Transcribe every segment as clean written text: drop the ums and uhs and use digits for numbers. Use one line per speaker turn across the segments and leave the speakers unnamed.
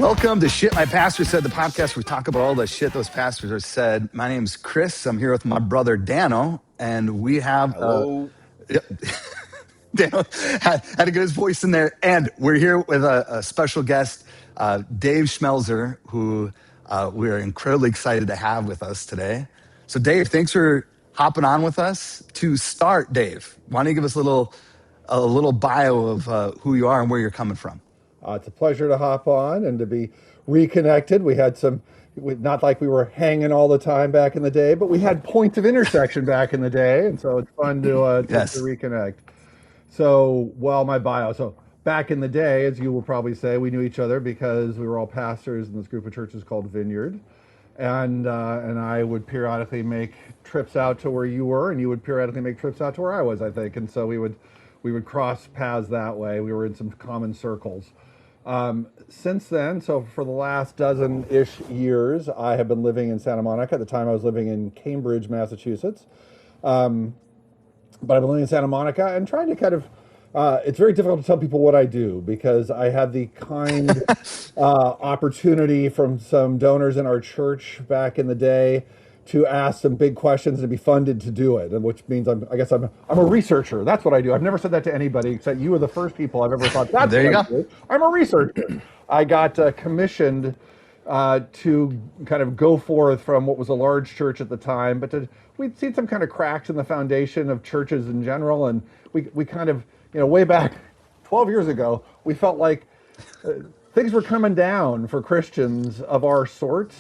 Welcome to Shit My Pastor Said, the podcast where we talk about all the shit those pastors have said. My name's Kris. I'm here with my brother Dano, and we have
Hello.
Dano had to get his voice in there, and we're here with a special guest, Dave Schmelzer, who we're incredibly excited to have with us today. So, Dave, thanks for hopping on with us. To start, Dave, why don't you give us a little bio of who you are and where you're coming from?
It's a pleasure to hop on and to be reconnected. We had not like we were hanging all the time back in the day, but we had points of intersection back in the day, and so it's fun to
Yes.
reconnect. So, my bio. So back in the day, as you will probably say, we knew each other because we were all pastors in this group of churches called Vineyard, and I would periodically make trips out to where you were, and you would periodically make trips out to where I was, I think, and so we would cross paths that way. We were in some common circles. Since then, so for the last dozen-ish years, I have been living in Santa Monica. At the time, I was living in Cambridge, Massachusetts. But I've been living in Santa Monica and trying to kind of, it's very difficult to tell people what I do because I had the kind opportunity from some donors in our church back in the day to ask some big questions and be funded to do it, and which means I'm a researcher. That's what I do. I've never said that to anybody except you are the first people I've ever thought that's
There you
what
go.
I do. I'm a researcher. I got commissioned to kind of go forth from what was a large church at the time, but we'd seen some kind of cracks in the foundation of churches in general, and we kind of, way back 12 years ago, we felt like things were coming down for Christians of our sort,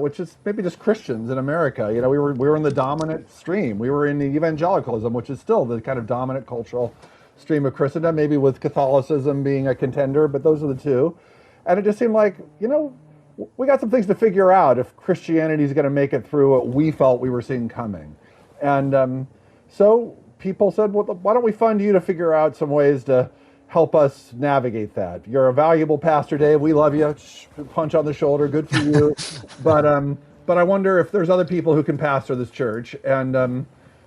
which is maybe just Christians in America. We were in the dominant stream. We were in the evangelicalism, which is still the kind of dominant cultural stream of Christendom, maybe with Catholicism being a contender, but those are the two. And it just seemed like, we got some things to figure out if Christianity is going to make it through what we felt we were seeing coming. And so people said, well, why don't we fund you to figure out some ways to help us navigate that? You're a valuable pastor, Dave. We love you. Punch on the shoulder. Good for you. But I wonder if there's other people who can pastor this church. And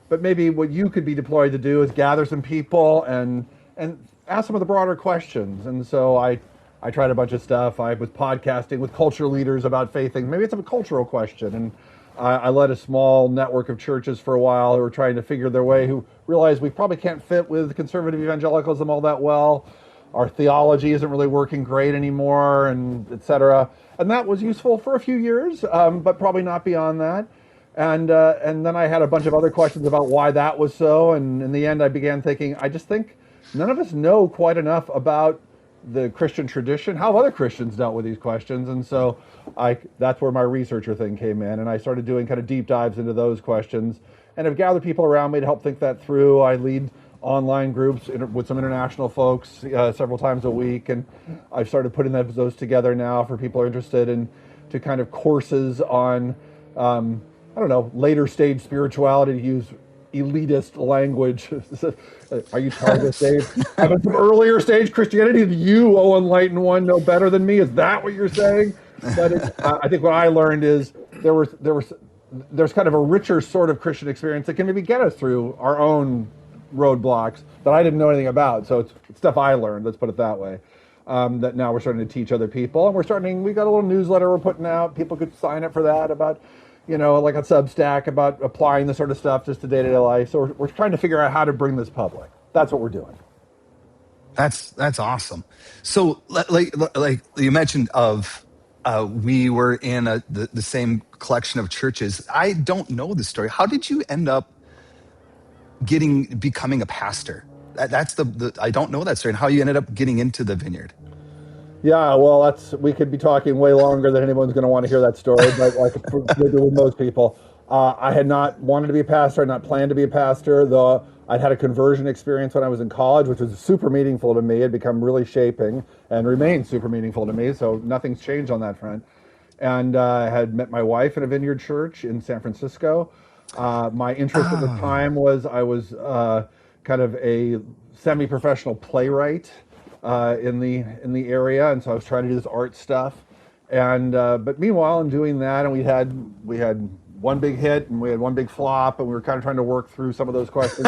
but maybe what you could be deployed to do is gather some people and ask some of the broader questions. And so I tried a bunch of stuff. I was podcasting with culture leaders about faith things. Maybe it's a cultural question. And I led a small network of churches for a while who were trying to figure their way, who realized we probably can't fit with conservative evangelicalism all that well. Our theology isn't really working great anymore, and et cetera. And that was useful for a few years, but probably not beyond that. And then I had a bunch of other questions about why that was so. And in the end, I began thinking, I just think none of us know quite enough about the Christian tradition, how have other Christians dealt with these questions. And so that's where my researcher thing came in, and I started doing kind of deep dives into those questions and have gathered people around me to help think that through. I lead online groups with some international folks several times a week, and I've started putting those together now for people who are interested in to kind of courses on later stage spirituality, to use elitist language. Are you telling us, Dave? Having some earlier stage Christianity that you, oh enlightened one, know better than me? Is that what you're saying? But I think what I learned is there's kind of a richer sort of Christian experience that can maybe get us through our own roadblocks that I didn't know anything about. So it's stuff I learned, let's put it that way, that now we're starting to teach other people. And we got a little newsletter we're putting out. People could sign up for that about, like a Substack, about applying this sort of stuff just to day-to-day life. So we're trying to figure out how to bring this public. That's what we're doing.
That's awesome. So like you mentioned we were in the same collection of churches. I don't know the story. How did you end up becoming a pastor? That's I don't know that story, and how you ended up getting into the Vineyard.
Yeah, well, we could be talking way longer than anyone's going to want to hear that story, but like with most people, I had not wanted to be a pastor. I had not planned to be a pastor, though I'd had a conversion experience when I was in college, which was super meaningful to me. It had become really shaping and remains super meaningful to me, so nothing's changed on that front. And I had met my wife in a Vineyard church in San Francisco. My interest at the time was I was kind of a semi-professional playwright in the area, and so I was trying to do this art stuff. And but meanwhile, in doing that, and we had one big hit and we had one big flop, and we were kind of trying to work through some of those questions.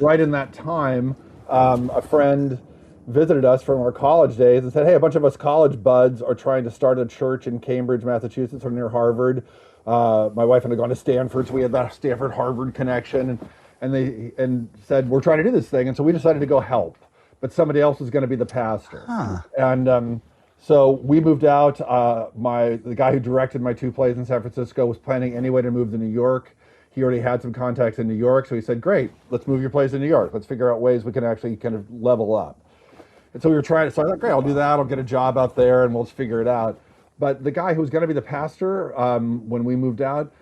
Right in that time, a friend visited us from our college days and said, "Hey, a bunch of us college buds are trying to start a church in Cambridge, Massachusetts, or near Harvard." My wife and I had gone to Stanford, so we had that Stanford Harvard connection, and they said, "We're trying to do this thing," and so we decided to go help, but somebody else was going to be the pastor,
Huh.
and so we moved out. The guy who directed my two plays in San Francisco was planning anyway to move to New York. He already had some contacts in New York, so he said, "Great, let's move your plays to New York. Let's figure out ways we can actually kind of level up." And so we were trying to, so I thought, great, I'll do that. I'll get a job out there and we'll just figure it out. But the guy who was going to be the pastor when we moved out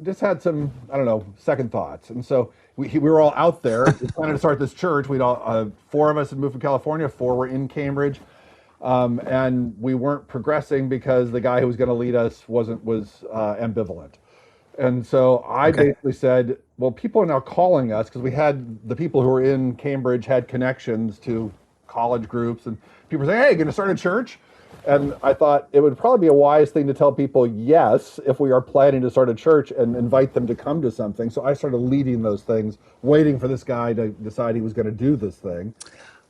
just had some, I don't know, second thoughts. And so we were all out there. We planning to start this church. We'd all, four of us had moved from California, four were in Cambridge. And we weren't progressing because the guy who was going to lead us was ambivalent. And so I basically said, well, people are now calling us because we had the people who were in Cambridge had connections to college groups, and people say, "Hey, going to start a church?" And I thought it would probably be a wise thing to tell people yes if we are planning to start a church and invite them to come to something. So I started leading those things, waiting for this guy to decide he was going to do this thing.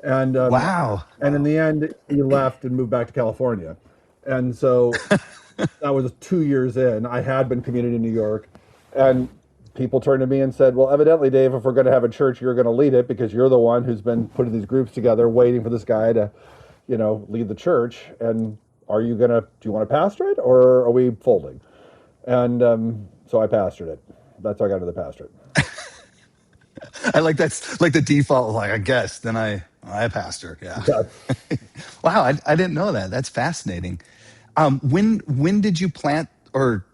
And
Wow.
and in the end, he left and moved back to California. And so that was 2 years in. I had been commuting in New York, and people turned to me and said, "Well, evidently, Dave, if we're going to have a church, you're going to lead it because you're the one who's been putting these groups together, waiting for this guy to, lead the church. And do you want to pastor it, or are we folding?" And so I pastored it. That's how I got into the pastorate.
I like that's like the default, like I guess, then I pastor. Yeah.
Yeah.
Wow, I didn't know that. That's fascinating. When did you plant or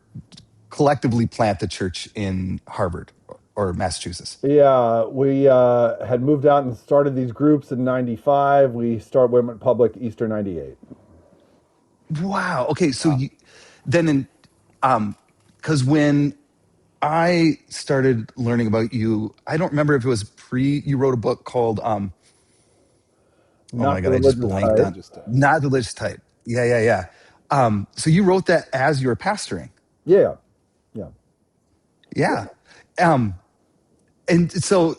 collectively plant the church in Harvard or Massachusetts?
Yeah, we had moved out and started these groups in '95. Went public Easter '98.
Wow. Okay, so you then in because when I started learning about you, I don't remember if it was you wrote a book called oh my
Not the
God, I just
religious
blanked
type.
on not religious type. Yeah, yeah, yeah. So you wrote that as you were pastoring.
Yeah, yeah.
Yeah. Um, and so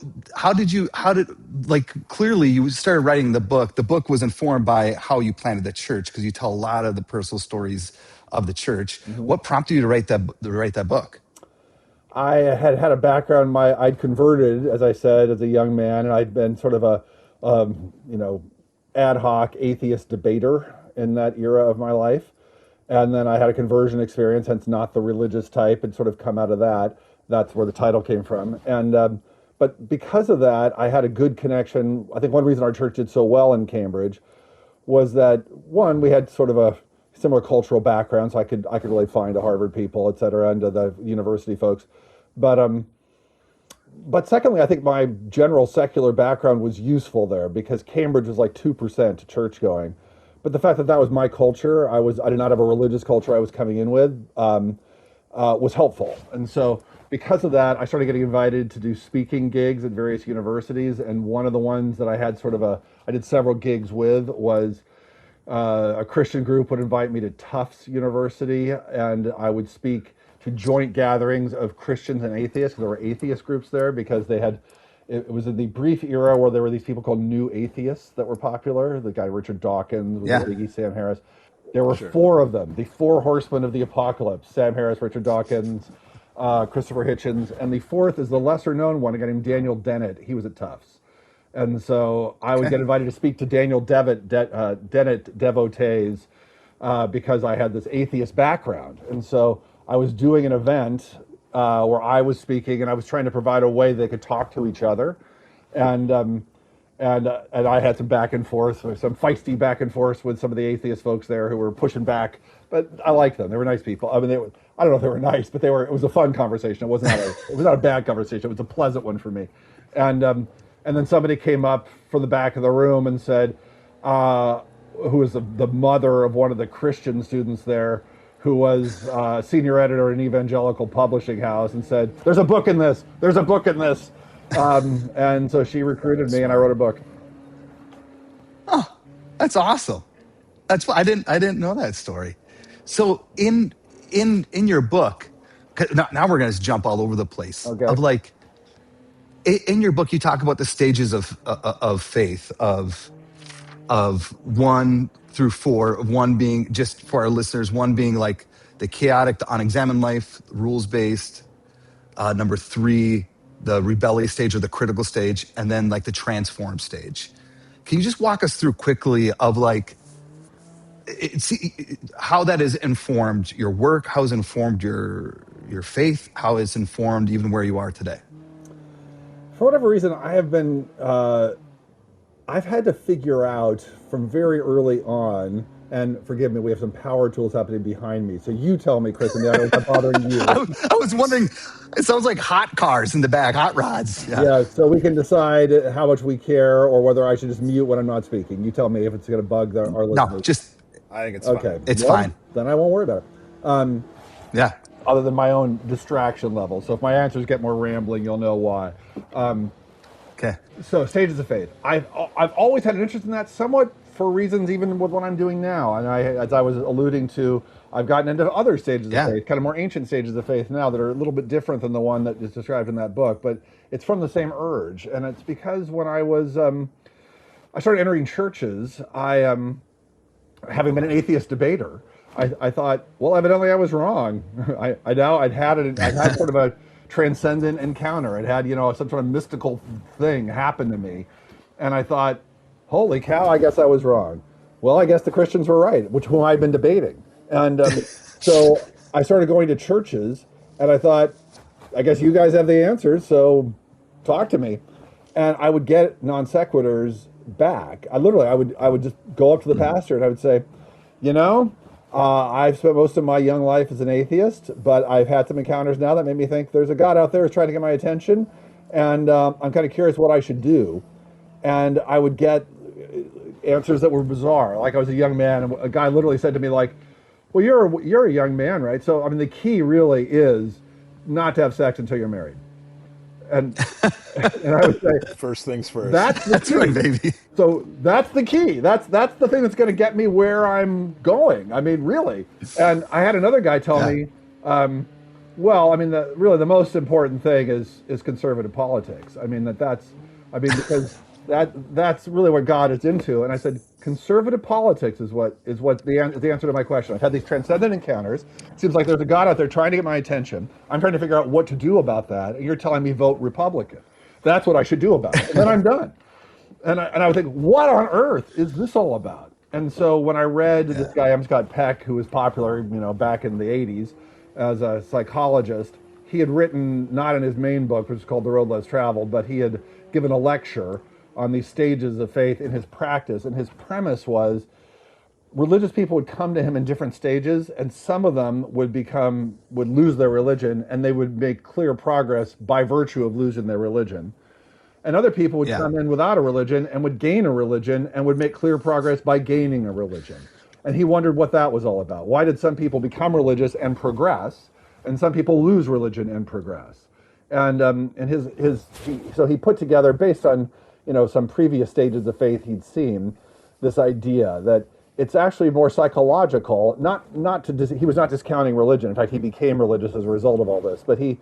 like clearly you started writing the book. The book was informed by how you planted the church because you tell a lot of the personal stories of the church.
Mhm.
What prompted you to write that book?
I had a background. I'd converted, as I said, as a young man, and I'd been sort of a, you know, ad hoc atheist debater in that era of my life. And then I had a conversion experience, hence not the religious type, and sort of come out of that. That's where the title came from. And but because of that, I had a good connection. I think one reason our church did so well in Cambridge was that one, we had sort of a similar cultural background, so I could really find to Harvard people, et cetera, and to the university folks. But but secondly, I think my general secular background was useful there because Cambridge was like 2% church going. But the fact that that was my culture, I did not have a religious culture I was coming in with, was helpful. And so because of that, I started getting invited to do speaking gigs at various universities. And one of the ones that I had I did several gigs with was a Christian group would invite me to Tufts University, and I would speak to joint gatherings of Christians and atheists. There were atheist groups there because it was in the brief era where there were these people called new atheists that were popular. The guy Richard Dawkins,
Yeah.
Sam Harris. There were four of them, the four horsemen of the apocalypse: Sam Harris, Richard Dawkins, Christopher Hitchens, and the fourth is the lesser known one, a guy named Daniel Dennett. He was at Tufts. And so I would get invited to speak to Dennett devotees because I had this atheist background. And so I was doing an event where I was speaking, and I was trying to provide a way they could talk to each other. And I had some back and forth, some feisty back and forth with some of the atheist folks there who were pushing back. But I liked them; they were nice people. I mean, I don't know if they were nice, but it was a fun conversation. It was not a bad conversation. It was a pleasant one for me. And then somebody came up from the back of the room and said, who was the mother of one of the Christian students there, who was senior editor in an evangelical publishing house, and said, "There's a book in this. There's a book in this." And so she recruited me, and I wrote a book.
Oh, that's awesome. I didn't know that story. So in your book, 'cause now we're gonna just jump all over the place.
Okay.
Of like in your book, you talk about the stages of faith. of 1 through 4, of 1 being, just for our listeners, 1 being like the chaotic, the unexamined life, rules based. Number 3, the rebellious stage or the critical stage, and then like the transform stage. Can you just walk us through quickly of like how that has informed your work, how has informed your faith, how it's informed even where you are today?
For whatever reason, I have been, I've had to figure out from very early on, and forgive me, we have some power tools happening behind me. So you tell me, Chris, and I don't want bothering you.
I was wondering, it sounds like hot cars in the back, hot rods. Yeah.
Yeah, so we can decide how much we care or whether I should just mute when I'm not speaking. You tell me if it's going to bug our listeners.
No, just,
I think it's
okay.
fine.
It's fine.
Then I won't worry about it.
Yeah.
Other than my own distraction level. So if my answers get more rambling, you'll know why.
Okay.
So stages of faith. I've always had an interest in that, somewhat for reasons even with what I'm doing now. And as I was alluding to, I've gotten into other stages of faith, kind of more ancient stages of faith now that are a little bit different than the one that is described in that book. But it's from the same urge, and it's because when I was I started entering churches, having been an atheist debater, I thought, well, evidently I was wrong. I'd had sort of a transcendent encounter. It had, some sort of mystical thing happen to me. And I thought, holy cow, I guess I was wrong. Well, I guess the Christians were right, whom I'd been debating. And so I started going to churches, and I thought, I guess you guys have the answers, so talk to me. And I would get non sequiturs back. I would just go up to the pastor and I would say, I've spent most of my young life as an atheist, but I've had some encounters now that made me think there's a God out there who's trying to get my attention, and I'm kind of curious what I should do. And I would get answers that were bizarre. Like I was a young man, and a guy literally said to me, like, well, you're a young man, right? So, I mean, the key really is not to have sex until you're married. And I would say,
first things first.
That's right, baby.
So that's the key. That's the thing that's going to get me where I'm going. I mean, really. And I had another guy tell me, well, I mean, really the most important thing is conservative politics. I mean, because that's really what God is into. And I said, conservative politics is the answer to my question. I've had these transcendent encounters. It seems like there's a God out there trying to get my attention. I'm trying to figure out what to do about that. And you're telling me vote Republican. That's what I should do about it. And then I'm done. And I would think, what on earth is this all about? And so when I read this guy, M. Scott Peck, who was popular, back in the 80s as a psychologist, he had written, not in his main book, which is called The Road Less Traveled, but he had given a lecture on these stages of faith in his practice. And his premise was religious people would come to him in different stages, and some of them would lose their religion, and they would make clear progress by virtue of losing their religion. And other people would come in without a religion and would gain a religion and would make clear progress by gaining a religion. And he wondered what that was all about. Why did some people become religious and progress, and some people lose religion and progress? And so he put together, based on some previous stages of faith he'd seen, this idea that it's actually more psychological. He was not discounting religion. In fact, he became religious as a result of all this. But he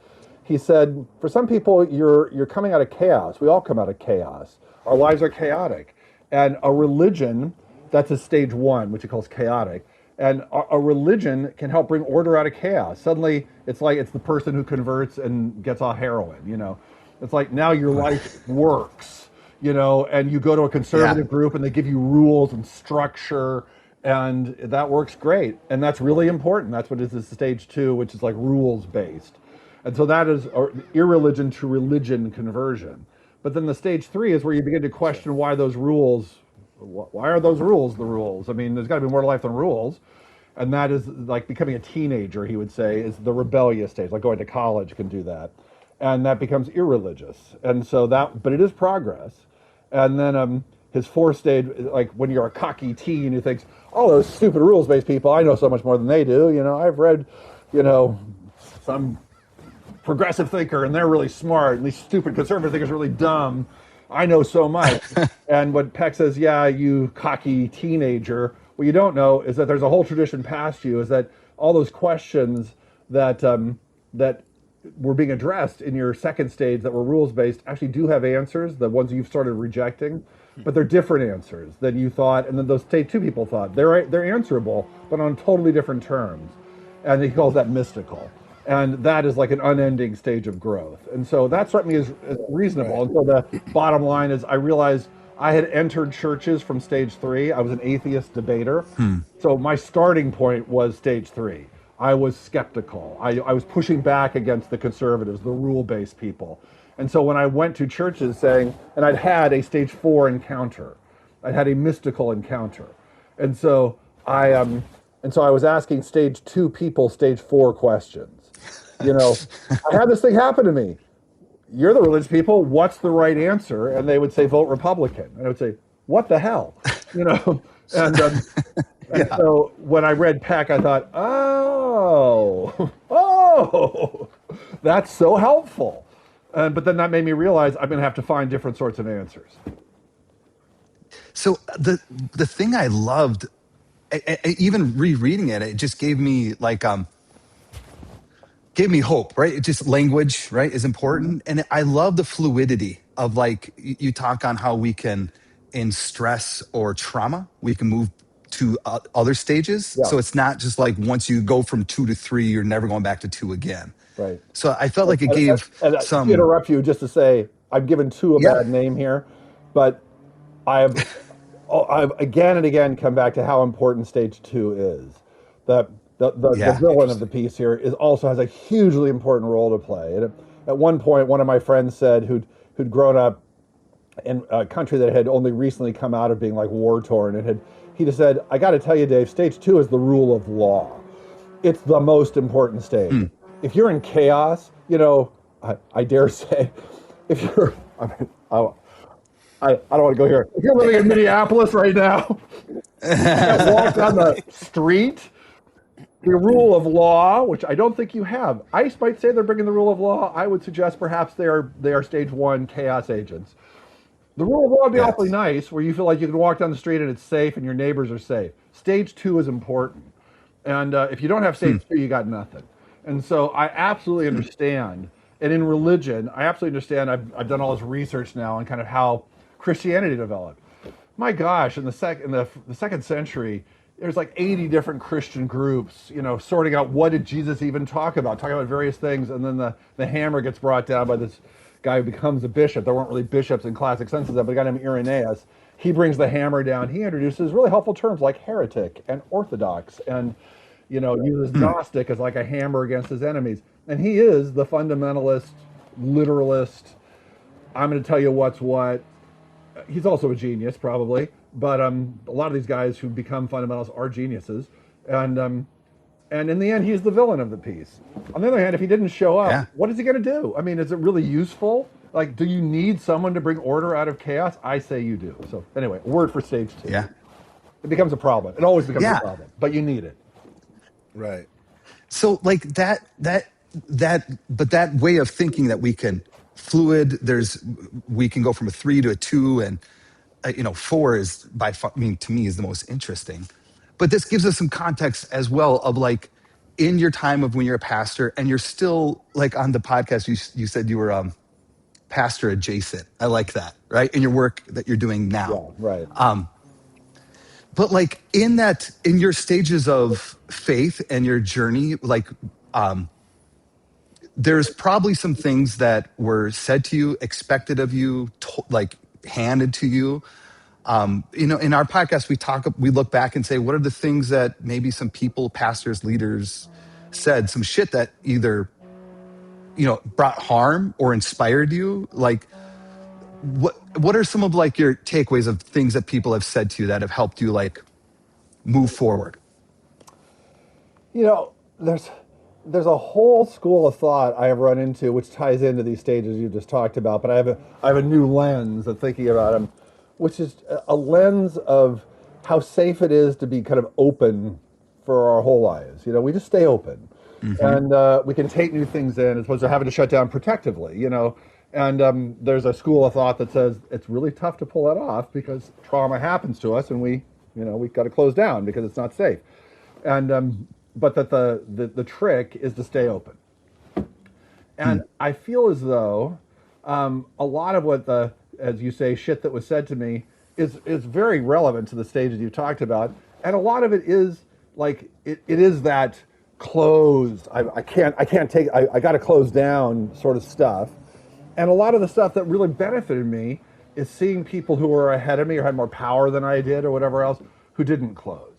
said, for some people, you're coming out of chaos. We all come out of chaos. Our lives are chaotic. And a religion, that's a stage 1, which he calls chaotic. And a religion can help bring order out of chaos. Suddenly, it's like it's the person who converts and gets off heroin, It's like now your life works, and you go to a conservative group and they give you rules and structure, and that works great. And that's really important. That's what is stage 2, which is like rules-based. And so that is irreligion to religion conversion. But then the stage 3 is where you begin to question why are those rules the rules? I mean, there's got to be more to life than rules. And that is like becoming a teenager, he would say, is the rebellious stage. Like going to college can do that. And that becomes irreligious. And so but it is progress. And then his 4th stage, like when you're a cocky teen who thinks, oh, those stupid rules-based people, I know so much more than they do. I've read, some progressive thinker and they're really smart, and these stupid conservative thinkers are really dumb. I know so much. And what Peck says, you cocky teenager, what you don't know is that there's a whole tradition past you, is that all those questions that were being addressed in your second stage that were rules based actually do have answers, the ones you've started rejecting, but they're different answers than you thought, and then those stage two people thought. They're answerable, but on totally different terms. And he calls that mystical. And that is like an unending stage of growth. And so that struck me as reasonable.
Right.
And so the bottom line is I realized I had entered churches from stage three. I was an atheist debater. So my starting point was stage three. I was skeptical. I was pushing back against the conservatives, the rule-based people. And so when I went to churches saying, and I'd had a stage four encounter, I'd had a mystical encounter. And so I was asking stage two people stage four questions. You know, I had this thing happen to me. You're the religious people. What's the right answer? And they would say, vote Republican. And I would say, what the hell? You know, and so when I read Peck, I thought, oh, that's so helpful. But then that made me realize I'm going to have to find different sorts of answers.
So the thing I loved, even rereading it, it just gave me like gave me hope, right? It just language, right, is important, and I love the fluidity of like you talk on how we can in stress or trauma we can move to other stages.
Yeah,
So it's not just like once you go from two to three, you're never going back to two again.
right.
So I felt like it gave
To
some,
interrupt you just to say, I've given two a
yeah,
bad name here, but I've I've again and again come back to how important stage two is. That the
yeah,
villain of the piece here is also has a hugely important role to play. And at one point, one of my friends said who'd grown up in a country that had only recently come out of being like war torn, and he just said, I got to tell you, Dave, stage two is the rule of law. It's the most important stage. If you're in chaos, you know, I dare say, if you're, I mean, I don't want to go here. If you're living in Minneapolis right now, you can't walk down the street. The rule of law, which I don't think you have. ICE might say they're bringing the rule of law. I would suggest perhaps they are stage one chaos agents. The rule of law would be awfully
yes,
nice, where you feel like you can walk down the street and it's safe and your neighbors are safe. Stage two is important. And if you don't have stage two, you got nothing. And so I absolutely understand. And in religion, I absolutely understand. I've done all this research now on kind of how Christianity developed. My gosh, in the second century, there's like 80 different Christian groups, you know, sorting out what did Jesus even talk about, talking about various things, and then the hammer gets brought down by this guy who becomes a bishop. There weren't really bishops in classic sense of that, but a guy named Irenaeus. He brings the hammer down. He introduces really helpful terms like heretic and orthodox, and uses Gnostic as like a hammer against his enemies. And he is the fundamentalist, literalist. I'm going to tell you what's what. He's also a genius, probably, but a lot of these guys who become fundamentalists are geniuses, and in the end, he's the villain of the piece. On the other hand, if he didn't show up,
yeah,
what is he going to do? I mean, is it really useful? Like, do you need someone to bring order out of chaos? I say you do. So anyway, word for stage two.
yeah,
It becomes a problem. It always becomes a
yeah.
problem, but you need it.
Right.
So like but that way of thinking that we can fluid, we can go from a three to a two, and four is by far, I mean, to me, is the most interesting. But this gives us some context as well of like in your time of when you're a pastor and you're still like on the podcast, you said you were pastor adjacent. I like that, right? In your work that you're doing now.
Yeah, right.
But like in your stages of faith and your journey, like there's probably some things that were said to you, expected of you, like handed to you. In our podcast, we look back and say, what are the things that maybe some people, pastors, leaders said, some shit that either, brought harm or inspired you? Like, what are some of like your takeaways of things that people have said to you that have helped you like move forward?
You know, there's a whole school of thought I have run into which ties into these stages you just talked about, but I have a new lens of thinking about them, which is a lens of how safe it is to be kind of open for our whole lives. We just stay open, and we can take new things in as opposed to having to shut down protectively. And there's a school of thought that says it's really tough to pull that off because trauma happens to us, and we've got to close down because it's not safe. And but that the trick is to stay open. And I feel as though a lot of what the, as you say, shit that was said to me is very relevant to the stages you talked about, and a lot of it is like it is that closed. I can't take. I got to close down sort of stuff, and a lot of the stuff that really benefited me is seeing people who were ahead of me or had more power than I did or whatever else who didn't close,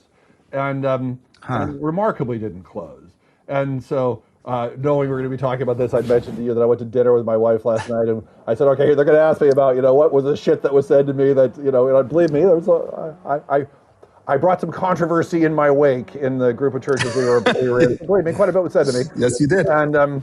Huh.
and remarkably didn't close. And so, knowing we're going to be talking about this, I mentioned to you that I went to dinner with my wife last night, and I said, "Okay, they're going to ask me about what was the shit that was said to me that And believe me, there was I brought some controversy in my wake in the group of churches we were in. Believe me, quite a bit was said to me,
Yes, you did.
and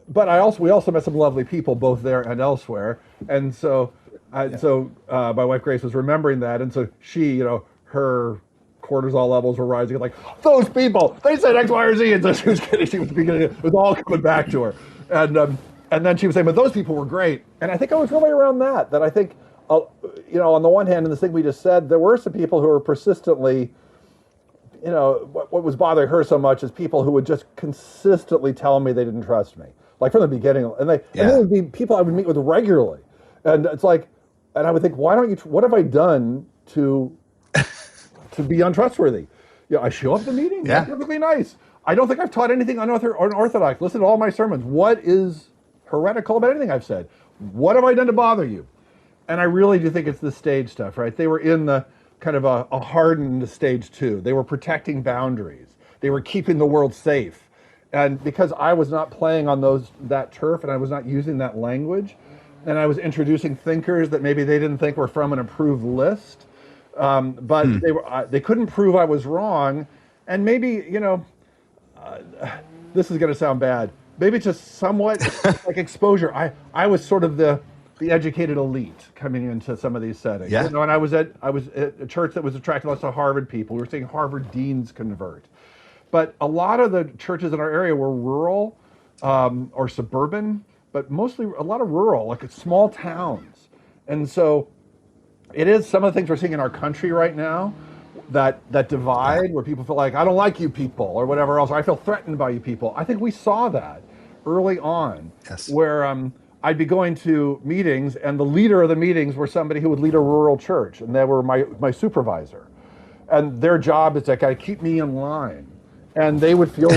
but we also met some lovely people both there and elsewhere, and so my wife Grace was remembering that, and so she, her cortisol levels were rising. Like, those people, they said X, Y, or Z, and so she was kidding. She was beginning. It was all coming back to her, and then she was saying, but those people were great, and I think I was really around that. That I think, on the one hand, in the thing we just said, there were some people who were persistently. What was bothering her so much is people who would just consistently tell me they didn't trust me, like from the beginning, and they would be people I would meet with regularly, and it's like, and I would think, why don't you? What have I done to be untrustworthy? I show up at the meeting.
Yeah.
That's perfectly nice. I don't think I've taught anything unorthodox. Listen to all my sermons. What is heretical about anything I've said? What have I done to bother you? And I really do think it's the stage stuff, right? They were in the kind of a hardened stage 2. They were protecting boundaries. They were keeping the world safe. And because I was not playing on that turf and I was not using that language, and I was introducing thinkers that maybe they didn't think were from an approved list, but they couldn't prove I was wrong. And maybe, this is going to sound bad. Maybe just somewhat like exposure. I was sort of the educated elite coming into some of these settings.
Yeah.
And I was at a church that was attracting lots of Harvard people. We were seeing Harvard deans convert. But a lot of the churches in our area were rural or suburban, but mostly a lot of rural, like small towns. And so it is some of the things we're seeing in our country right now, that divide where people feel like, I don't like you people or whatever else, or I feel threatened by you people. I think we saw that early on,
Yes.
where I'd be going to meetings, and the leader of the meetings were somebody who would lead a rural church, and they were my supervisor. And their job is to kind of keep me in line. And they would feel,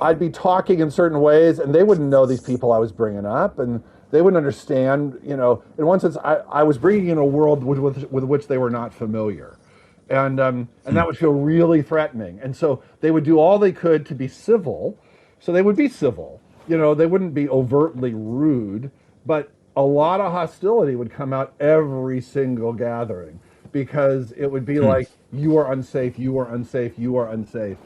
I'd be talking in certain ways, and they wouldn't know these people I was bringing up, and they wouldn't understand, in one sense, I was bringing in a world with which they were not familiar. And that would feel really threatening. And so they would do all they could to be civil. So they would be civil. They wouldn't be overtly rude, but a lot of hostility would come out every single gathering, because it would be like, you are unsafe, you are unsafe, you are unsafe.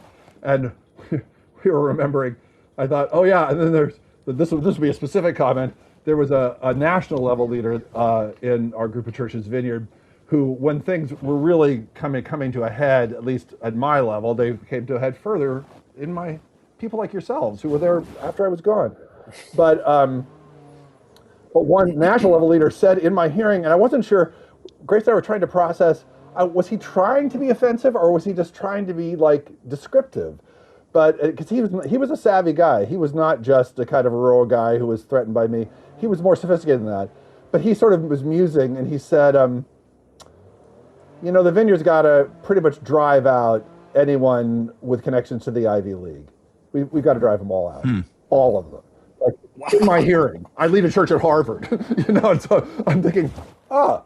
And we were remembering, I thought, oh yeah, and then this would be a specific comment. There was a national level leader in our group of churches, Vineyard, who, when things were really coming to a head, at least at my level, they came to a head further in my people like yourselves who were there after I was gone. But one national level leader said in my hearing, and I wasn't sure, Grace and I were trying to process, was he trying to be offensive or was he just trying to be like descriptive? But because he was a savvy guy. He was not just a kind of a rural guy who was threatened by me. He was more sophisticated than that. But he sort of was musing, and he said, the Vineyard's got to pretty much drive out anyone with connections to the Ivy League. We've got to drive them all out, all of them. Like, in my hearing, I lead a church at Harvard, and so I'm thinking, well,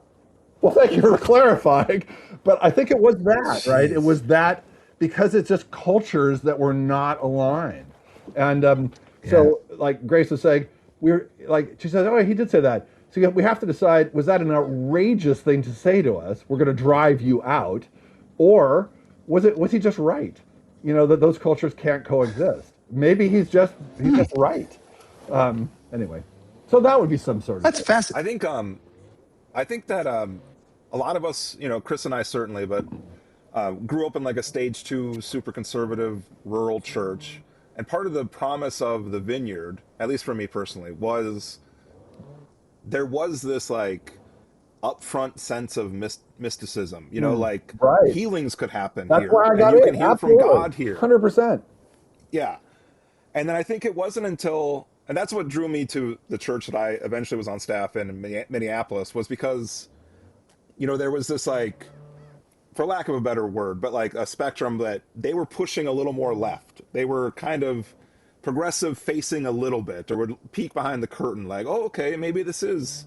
thank you for clarifying. But I think it was that, right? It was that, because it's just cultures that were not aligned. And so, like Grace was saying, she said, oh, he did say that. So we have to decide, was that an outrageous thing to say to us? We're going to drive you out. Or was he just right? That those cultures can't coexist. Maybe he's just right. Anyway, so that would be some sort of.
That's fascinating.
I think that a lot of us, Kris and I certainly, but grew up in like a stage 2 super conservative rural church. And part of the promise of the Vineyard, at least for me personally, was there was this like upfront sense of mysticism, like
Right.
healings could happen
That's
here,
where I got
and you
it.
can hear
Absolutely.
from God here.
100%.
Yeah. And then I think it wasn't until, and that's what drew me to the church that I eventually was on staff in Minneapolis, was because, there was this, like, for lack of a better word, but like a spectrum that they were pushing a little more left. They were kind of progressive facing a little bit, or would peek behind the curtain like, oh, okay, maybe this is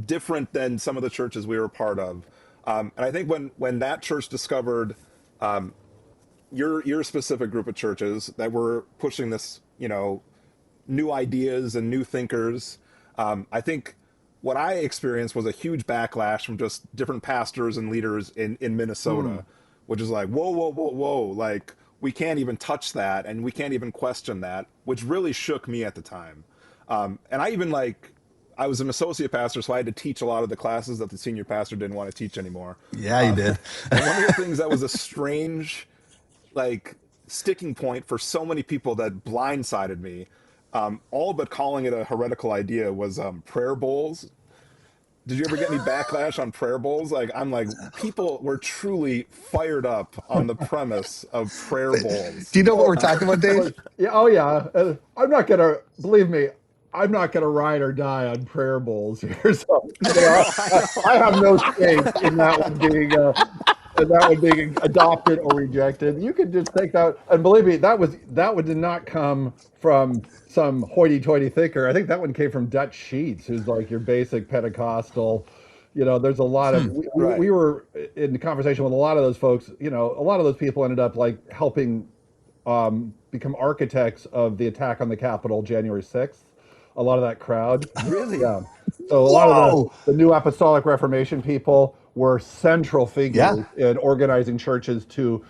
different than some of the churches we were a part of. And I think when that church discovered your specific group of churches that were pushing this, new ideas and new thinkers, I think what I experienced was a huge backlash from just different pastors and leaders in Minnesota, which is like, whoa, whoa, whoa, whoa, like we can't even touch that and we can't even question that, which really shook me at the time. And I even like, I was an associate pastor, so I had to teach a lot of the classes that the senior pastor didn't want to teach anymore.
Yeah, you did.
And one of the things that was a strange, like, sticking point for so many people that blindsided me, all but calling it a heretical idea, was prayer bowls. Did you ever get any backlash on prayer bowls? Like, I'm like, people were truly fired up on the premise of prayer bowls.
Do you know what we're talking about, Dave?
Yeah, oh yeah. I'm not gonna believe me. I'm not gonna ride or die on prayer bowls here. So I have no stake in that one being adopted or rejected. You could just take that, and believe me, that one did not come from some hoity-toity thinker. I think that one came from Dutch Sheets, who's like your basic Pentecostal. There's a lot of
Right.
we were in conversation with a lot of those folks. A lot of those people ended up like helping become architects of the attack on the Capitol January 6th. A lot of that crowd.
Really?
Yeah. So a lot of
Whoa.
the New Apostolic Reformation people were central
Yeah.
figures in organizing churches to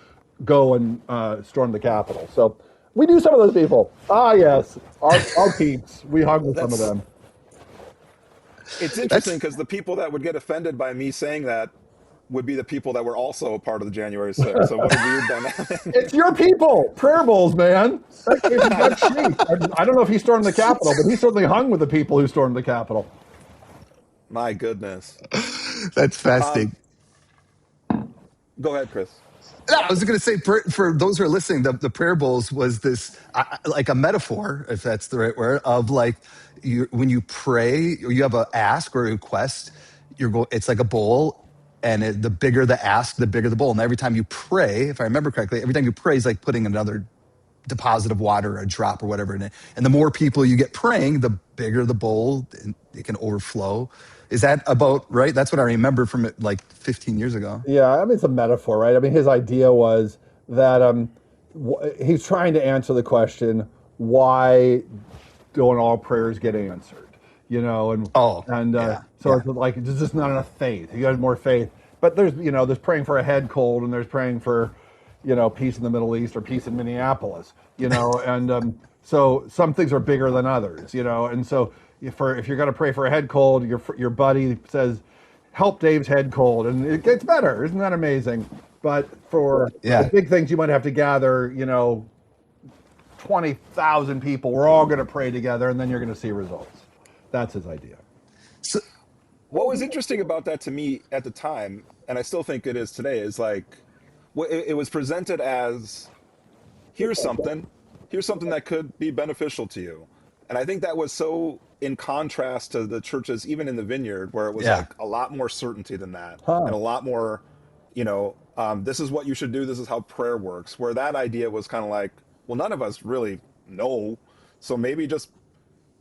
go and storm the Capitol. So we knew some of those people. Ah, yes. Our peeps. We hung with some of them.
It's interesting because the people that would get offended by me saying that would be the people that were also a part of the January 6th. So what a weird dynamic.
It's your people. Prayer bowls, man. That came from Dutch Sheets. I don't know if he stormed the Capitol, but he certainly hung with the people who stormed the Capitol.
My goodness.
That's fascinating.
Go ahead, Kris.
I was going to say, for those who are listening, the prayer bowls was this, like a metaphor, if that's the right word, of like when you pray or you have a ask or a request, it's like a bowl, and the bigger the ask, the bigger the bowl. And every time you pray, if I remember correctly, every time you pray is like putting another deposit of water or a drop or whatever in it. And the more people you get praying, the bigger the bowl, and it can overflow. Is that about right? That's what I remember from it like 15 years ago.
Yeah, I mean, it's a metaphor, right? I mean, his idea was that he's trying to answer the question, why don't all prayers get answered? And
Oh,
so
yeah.
it's like there's just not enough faith. You got more faith, but there's praying for a head cold, and there's praying for peace in the Middle East or peace in Minneapolis. And so some things are bigger than others. And so if you're going to pray for a head cold, your buddy says, help Dave's head cold, and it gets better. Isn't that amazing? But for the
Yeah.
big things, you might have to gather 20,000 people. We're all going to pray together, and then you're going to see results. That's his idea.
So,
What was interesting about that to me at the time, and I still think it is today, is like, it was presented as, here's something, that could be beneficial to you. And I think that was so in contrast to the churches, even in the Vineyard, where it was
yeah.
like a lot more certainty than that,
Huh.
and a lot more, this is what you should do, this is how prayer works. Where that idea was kind of like, well, none of us really know, so maybe just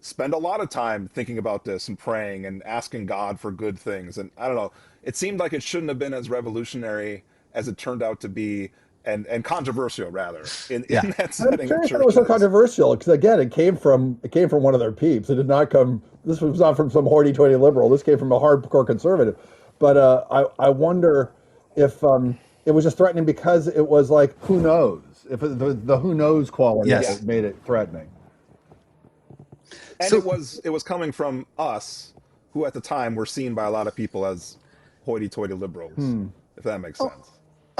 spend a lot of time thinking about this and praying and asking God for good things. And I don't know, it seemed like it shouldn't have been as revolutionary as it turned out to be, and controversial rather in
Yeah.
that
I'm
setting of
curious that it was so
churches.
controversial because again, it came from one of their peeps. It did not come. This was not from some hoity-toity liberal. This came from a hardcore conservative. But I wonder if it was just threatening because it was like who knows if the who knows quality
Yes.
made it threatening.
And
So,
it was coming from us, who at the time were seen by a lot of people as hoity-toity liberals, if that makes sense.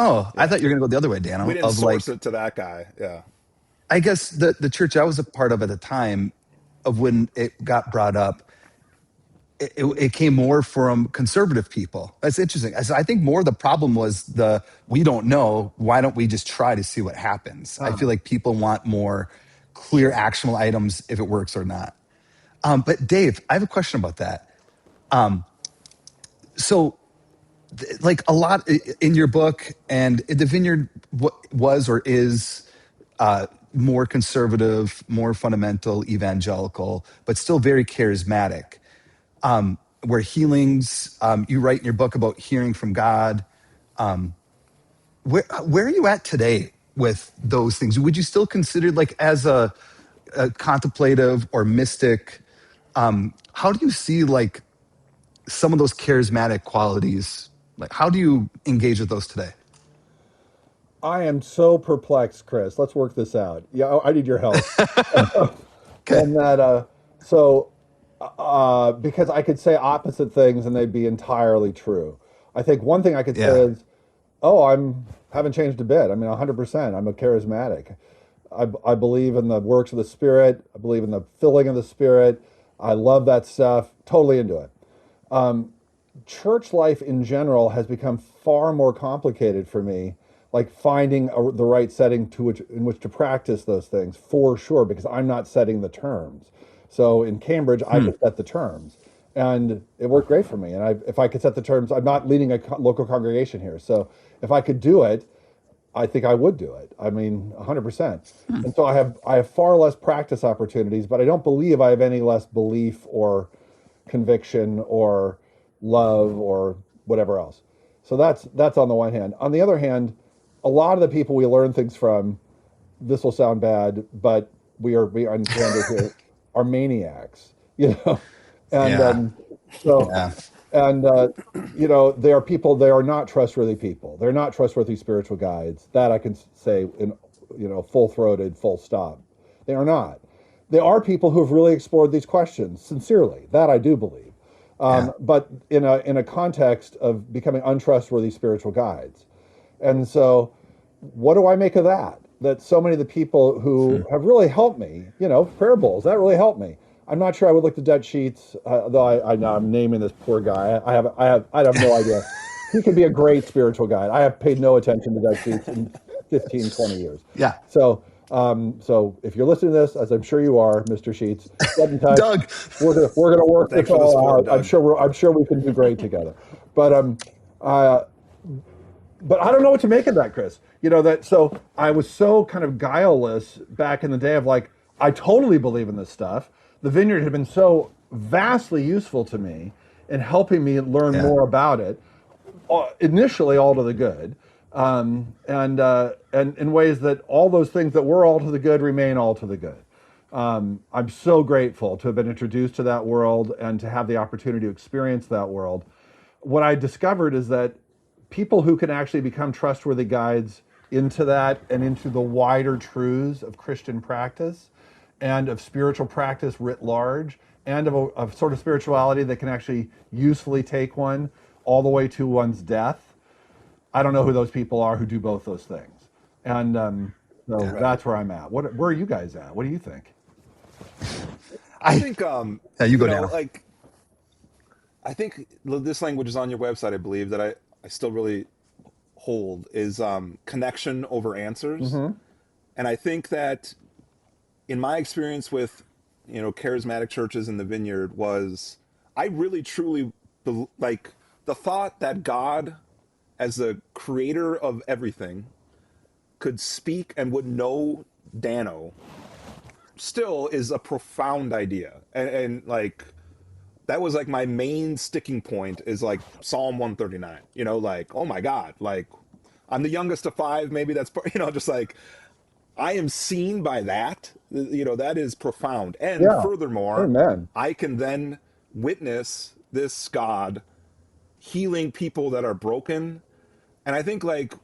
I thought you were going to go the other way,
We
Dano,
didn't
of
source
like,
it to that guy. Yeah.
I guess the church I was a part of at the time of when it got brought up, it came more from conservative people. That's interesting. I think more the problem was we don't know. Why don't we just try to see what happens? I feel like people want more clear actionable items if it works or not. But Dave, I have a question about that. So like a lot in your book, and the Vineyard was or is more conservative, more fundamental, evangelical, but still very charismatic. Where healings, you write in your book about hearing from God. Where are you at today with those things? Would you still consider like as a contemplative or mystic? How do you see like some of those charismatic qualities? Like, how do you engage with those today?
I am so perplexed, Kris. Let's work this out. Yeah, I need your help.
Okay.
And that, because I could say opposite things and they'd be entirely true. I think one thing I could say
Yeah.
is, oh, haven't changed a bit. I mean, 100%. I'm a charismatic. I believe in the works of the Spirit. I believe in the filling of the Spirit. I love that stuff. Totally into it. Church life in general has become far more complicated for me, like finding the right setting in which to practice those things, for sure, because I'm not setting the terms. So in Cambridge, I
Hmm.
could set the terms, and it worked great for me. And if I could set the terms, I'm not leading a local congregation here, so if I could do it, I think I would do it. I mean, 100%. And so I have far less practice opportunities, but I don't believe I have any less belief or conviction or love or whatever else. So that's on the one hand. On the other hand, a lot of the people we learn things from, this will sound bad, but we are candid here, are maniacs, you know, and
Yeah.
so
Yeah.
and they are people. They are not trustworthy people. They're not trustworthy spiritual guides. That I can say in full throated, full stop. They are not. They are people who have really explored these questions sincerely. That I do believe.
Yeah.
But in a context of becoming untrustworthy spiritual guides. And so, what do I make of that? That so many of the people who have really helped me, prayer bowls, that really helped me. I'm not sure I would look to dead sheets, though I know I'm naming this poor guy. I have no idea. He could be a great spiritual guide. I have paid no attention to dead sheets in 15, 20 years.
Yeah.
So if you're listening to this, as I'm sure you are, Mr. Sheets, get in touch.
Doug.
We're gonna work this
Thanks for the
all
support,
out.
Doug.
I'm sure we can do great together. But uh, but I don't know what to make of that, Kris. So I was so kind of guileless back in the day of like, I totally believe in this stuff. The Vineyard had been so vastly useful to me in helping me learn
Yeah.
more about it, initially all to the good, and in ways that all those things that were all to the good remain all to the good. I'm so grateful to have been introduced to that world and to have the opportunity to experience that world. What I discovered is that people who can actually become trustworthy guides into that and into the wider truths of Christian practice and of spiritual practice writ large and of sort of spirituality that can actually usefully take one all the way to one's death. I don't know who those people are who do both those things. And so
Yeah.
Right.
that's where I'm at. Where are you guys at? What do you think?
I
I
think,
yeah, you go, Dano.
like, I think this language is on your website, I believe, that I still really hold is connection over answers.
Mm-hmm.
And I think that in my experience with, charismatic churches in the Vineyard was I really truly like the thought that God, as the creator of everything, could speak and would know Dano still is a profound idea. And like, that was like my main sticking point is like Psalm 139, like, oh my God, like I'm the youngest of five. Maybe that's, just like, I am seen by that. That is profound. And
Yeah.
furthermore,
Amen.
I can then witness this God healing people that are broken. And I think like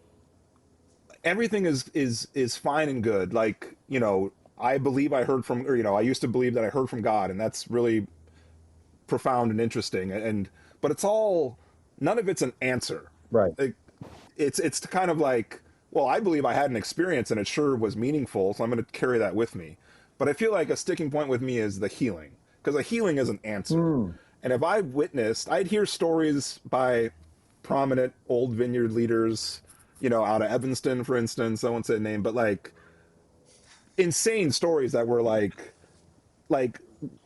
everything is fine and good. Like, I believe I heard from, or, I used to believe that I heard from God, and that's really profound and interesting. And but it's all, none of it's an answer.
Right.
Like, it's kind of like, well, I believe I had an experience and it sure was meaningful, so I'm going to carry that with me. But I feel like a sticking point with me is the healing, because a healing is an answer.
Mm.
And if I witnessed, I'd hear stories by prominent old vineyard leaders, out of Evanston, for instance. I won't say a name, but like insane stories that were like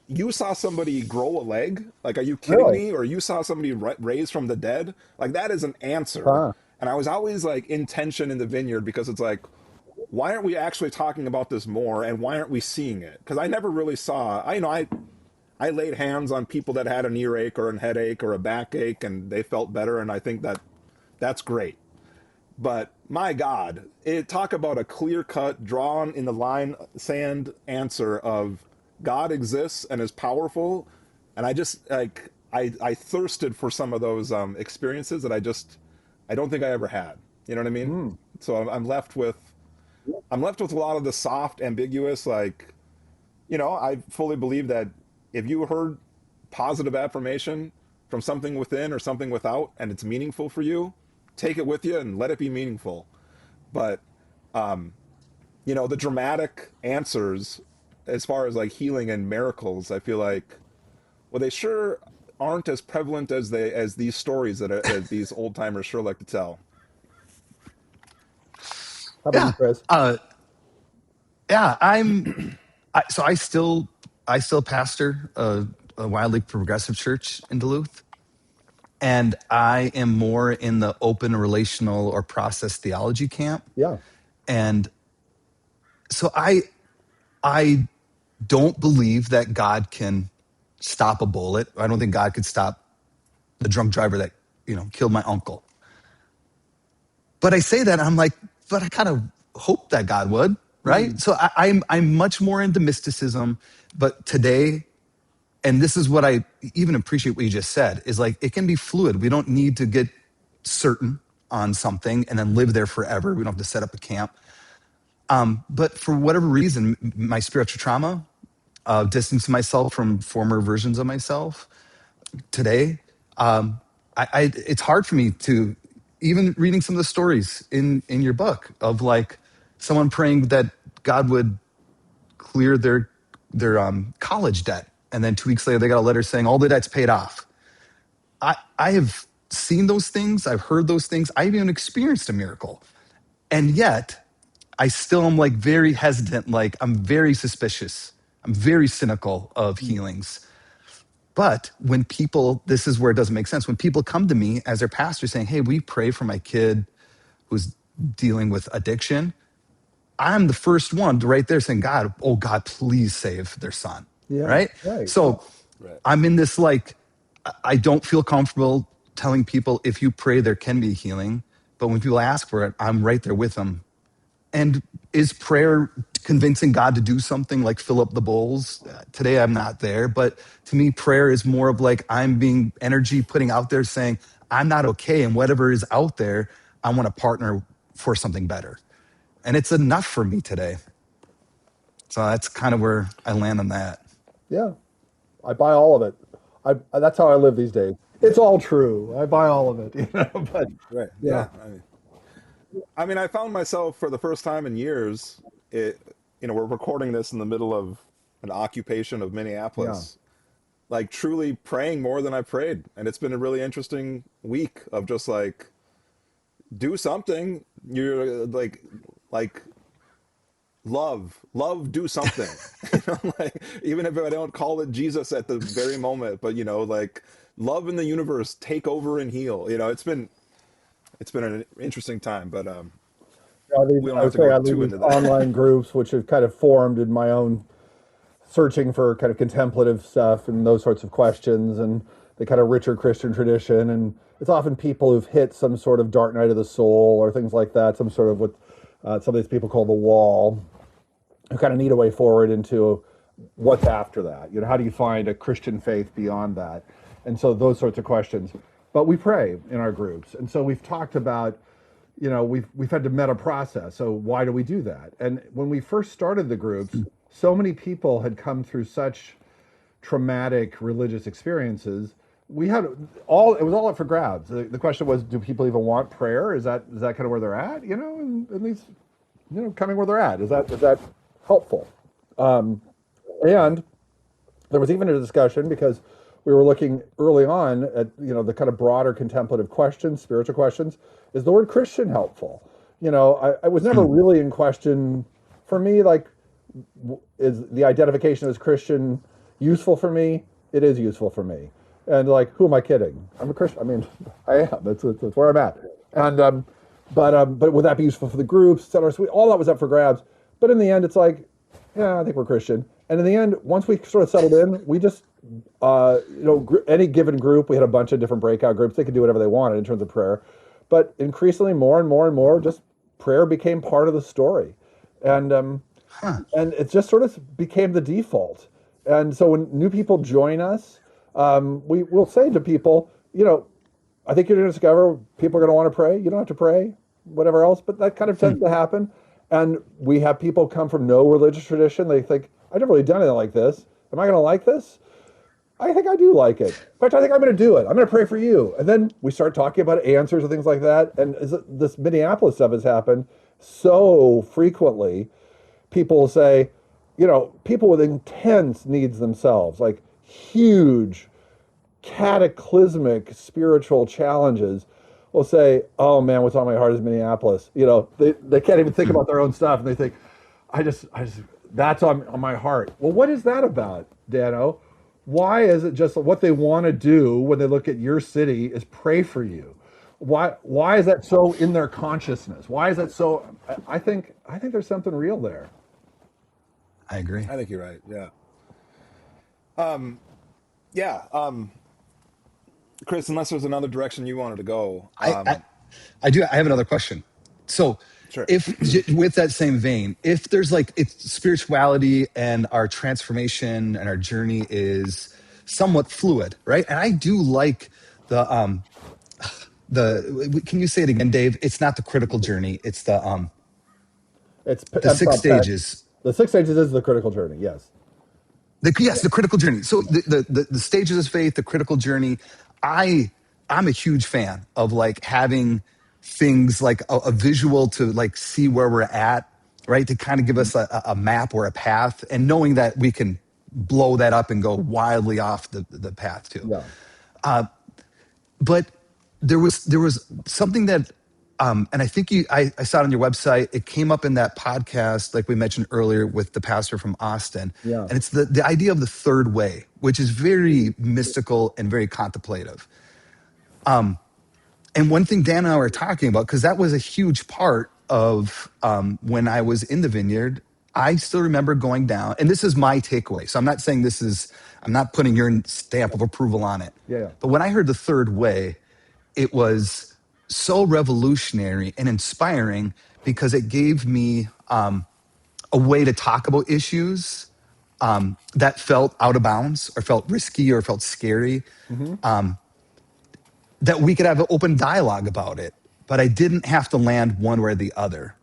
you saw somebody grow a leg. Like, are you kidding
Really?
me? Or you saw somebody raised from the dead. Like, that is an answer.
Huh.
And I was always like in tension in the vineyard because it's like, why aren't we actually talking about this more, and why aren't we seeing it? Because I never really saw. I laid hands on people that had an earache or a headache or a backache, and they felt better, and I think that that's great. But my God, talk about a clear cut, drawn in the line sand answer of God exists and is powerful, and I just like I thirsted for some of those experiences that I don't think I ever had. You know what I mean?
Hmm.
So I'm left with a lot of the soft, ambiguous, like, I fully believe that if you heard positive affirmation from something within or something without, and it's meaningful for you, take it with you and let it be meaningful. But, the dramatic answers as far as like healing and miracles, I feel like, well, they sure aren't as prevalent as these stories that these old timers sure like to tell.
How about you,
Yeah.
Chris?
Yeah. So I still pastor a wildly progressive church in Duluth. And I am more in the open relational or process theology camp.
Yeah.
And so I don't believe that God can stop a bullet. I don't think God could stop the drunk driver that, killed my uncle. But I say that, and I'm like, but I kind of hope that God would, right?
Hmm.
So I'm much more into mysticism, but today, and this is what I even appreciate what you just said, is like it can be fluid. We don't need to get certain on something and then live there forever. We don't have to set up a camp. But for whatever reason, my spiritual trauma, distancing myself from former versions of myself today, it's hard for me to even reading some of the stories in your book of like someone praying that God would clear their college debt, and then 2 weeks later they got a letter saying all the debt's paid off. I have seen those things, I've heard those things, I've even experienced a miracle, and yet I still am like very hesitant. Like I'm very suspicious. I'm very cynical of healings. But when people, this is where it doesn't make sense. When people come to me as their pastor saying, hey, we pray for my kid who's dealing with addiction, I'm the first one to right there saying, God, oh God, please save their son.
Yeah.
Right?
Right.
So
Right.
I'm in this like, I don't feel comfortable telling people if you pray, there can be healing. But when people ask for it, I'm right there with them. And is prayer convincing God to do something like fill up the bowls? Today I'm not there, but to me, prayer is more of like I'm being energy putting out there saying, I'm not okay. And whatever is out there, I want to partner for something better. And it's enough for me today. So that's kind of where I land on that.
Yeah. I buy all of it. That's how I live these days. It's all true. I buy all of it. But
Right.
yeah.
Yeah. I found myself for the first time in years. We're recording this in the middle of an occupation of
Yeah.
Minneapolis, like truly praying more than I prayed, and it's been a really interesting week of just like do something. You're like love, do something. Like even if I don't call it Jesus at the very moment, but like love in the universe, take over and heal. It's been an interesting time, but we don't
I
have
would
to
say
go
I lead
too
these
into that.
online groups, which have kind of formed in my own searching for kind of contemplative stuff and those sorts of questions and the kind of richer Christian tradition. And it's often people who've hit some sort of dark night of the soul or things like that, some sort of what some of these people call the wall, who kind of need a way forward into what's after that. How do you find a Christian faith beyond that? And so those sorts of questions. But we pray in our groups, and so we've talked about, we've had to meta process. So why do we do that? And when we first started the groups, so many people had come through such traumatic religious experiences. We had it was all up for grabs. The question was, do people even want prayer? Is that kind of where they're at? And these, coming where they're at. Is that helpful? And there was even a discussion because we were looking early on at the kind of broader contemplative questions, spiritual questions. Is the word Christian helpful? I was never really in question for me. Like is the identification as Christian useful for me? It is useful for me. And like, who am I kidding? I'm a Christian. I mean, I am. That's where I'm at. And but would that be useful for the groups, et cetera? So all that was up for grabs. But in the end, it's like, yeah, I think we're Christian. And in the end, once we sort of settled in, we just, any given group, we had a bunch of different breakout groups. They could do whatever they wanted in terms of prayer. But increasingly, more and more and more, just prayer became part of the story. And
Huh.
and it just sort of became the default. And so when new people join us, we will say to people, I think you're going to discover people are going to want to pray. You don't have to pray, whatever else, but that kind of tends to happen. And we have people come from no religious tradition. They think, I've never really done anything like this. Am I going to like this? I think I do like it. In fact, I think I'm going to do it. I'm going to pray for you. And then we start talking about answers and things like that. And this Minneapolis stuff has happened so frequently. People will say, people with intense needs themselves, like huge, cataclysmic spiritual challenges, will say, "Oh man, what's on my heart is Minneapolis." They can't even think about their own stuff, and they think, "I just, that's on my heart." Well, what is that about, Dano? Why is it just what they want to do when they look at your city is pray for you? Why is that so in their consciousness? Why is that so? I think there's something real there.
I agree.
I think you're right. Yeah. Yeah. Kris, unless there's another direction you wanted to go.
I do. I have another question. So,
Sure.
if with that same vein, if there's like it's spirituality and our transformation and our journey is somewhat fluid, right? And I do like the can you say it again, Dave? It's not the critical journey. It's the six stages.
The 6 stages is the critical journey. Yes.
Yes, the critical journey. So the stages of faith, the critical journey. I'm a huge fan of like having things like a visual to like see where we're at, right? To kind of give us a map or a path, and knowing that we can blow that up and go wildly off the path too.
Yeah.
But there was something that and I think I saw it on your website. It came up in that podcast, like we mentioned earlier, with the pastor from Austin.
Yeah.
And it's the idea of the third way, which is very mystical and very contemplative. And one thing Dan and I were talking about, because that was a huge part of when I was in the vineyard, I still remember going down, and this is my takeaway. So I'm not saying I'm not putting your stamp of approval on it.
Yeah.
But when I heard the third way, it was so revolutionary and inspiring because it gave me a way to talk about issues that felt out of bounds or felt risky or felt scary.
Mm-hmm.
That we could have an open dialogue about it, but I didn't have to land one way or the other.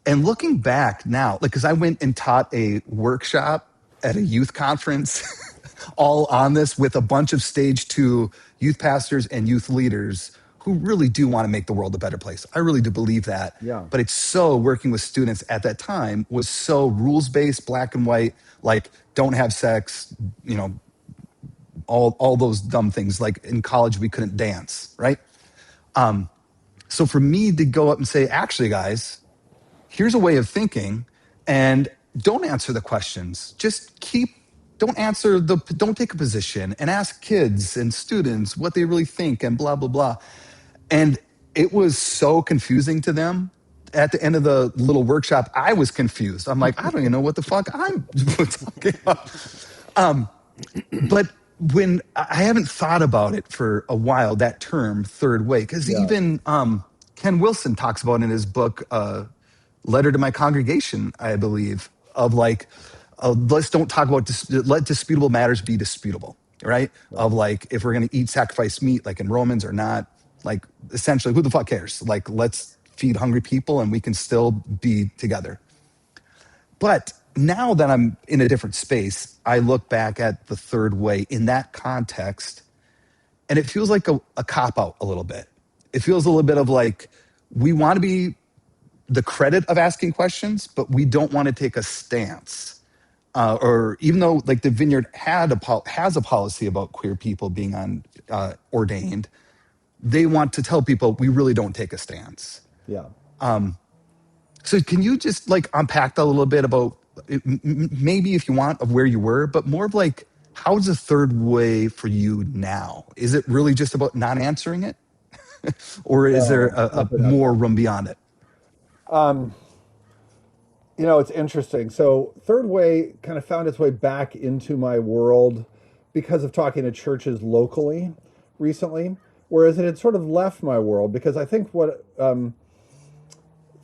And looking back now, like, because I went and taught a workshop at a youth conference all on this with a bunch of stage 2 youth pastors and youth leaders who really do want to make the world a better place. I really do believe that.
Yeah.
But it's so working with students at that time was so rules-based, black and white, like don't have sex, all those dumb things. Like in college, we couldn't dance, right? So for me to go up and say, actually, guys, here's a way of thinking, and don't answer the questions. Just don't take a position and ask kids and students what they really think and blah, blah, blah. And it was so confusing to them. At the end of the little workshop, I was confused. I'm like, I don't even know what the fuck I'm talking about. But when I haven't thought about it for a while, that term third way, because even Ken Wilson talks about in his book, Letter to My Congregation, I believe, of like, let's don't talk about, let disputable matters be disputable, right? Of like, if we're going to eat sacrificed meat, like in Romans or not, like essentially, who the fuck cares? Like, let's feed hungry people and we can still be together. But now that I'm in a different space, I look back at the third way in that context, and it feels like a cop-out a little bit. It feels a little bit of like, we want to be the credit of asking questions, but we don't want to take a stance. Or even though like the Vineyard has a policy about queer people being ordained, they want to tell people we really don't take a stance.
Yeah.
So can you just like unpack that a little bit about maybe if you want, of where you were, but more of like, how's the third way for you now? Is it really just about not answering it? Or is there
No,
a
definitely not
more
that.
room beyond it?
It's interesting. So Third Way kind of found its way back into my world because of talking to churches locally recently, whereas it had sort of left my world because I think what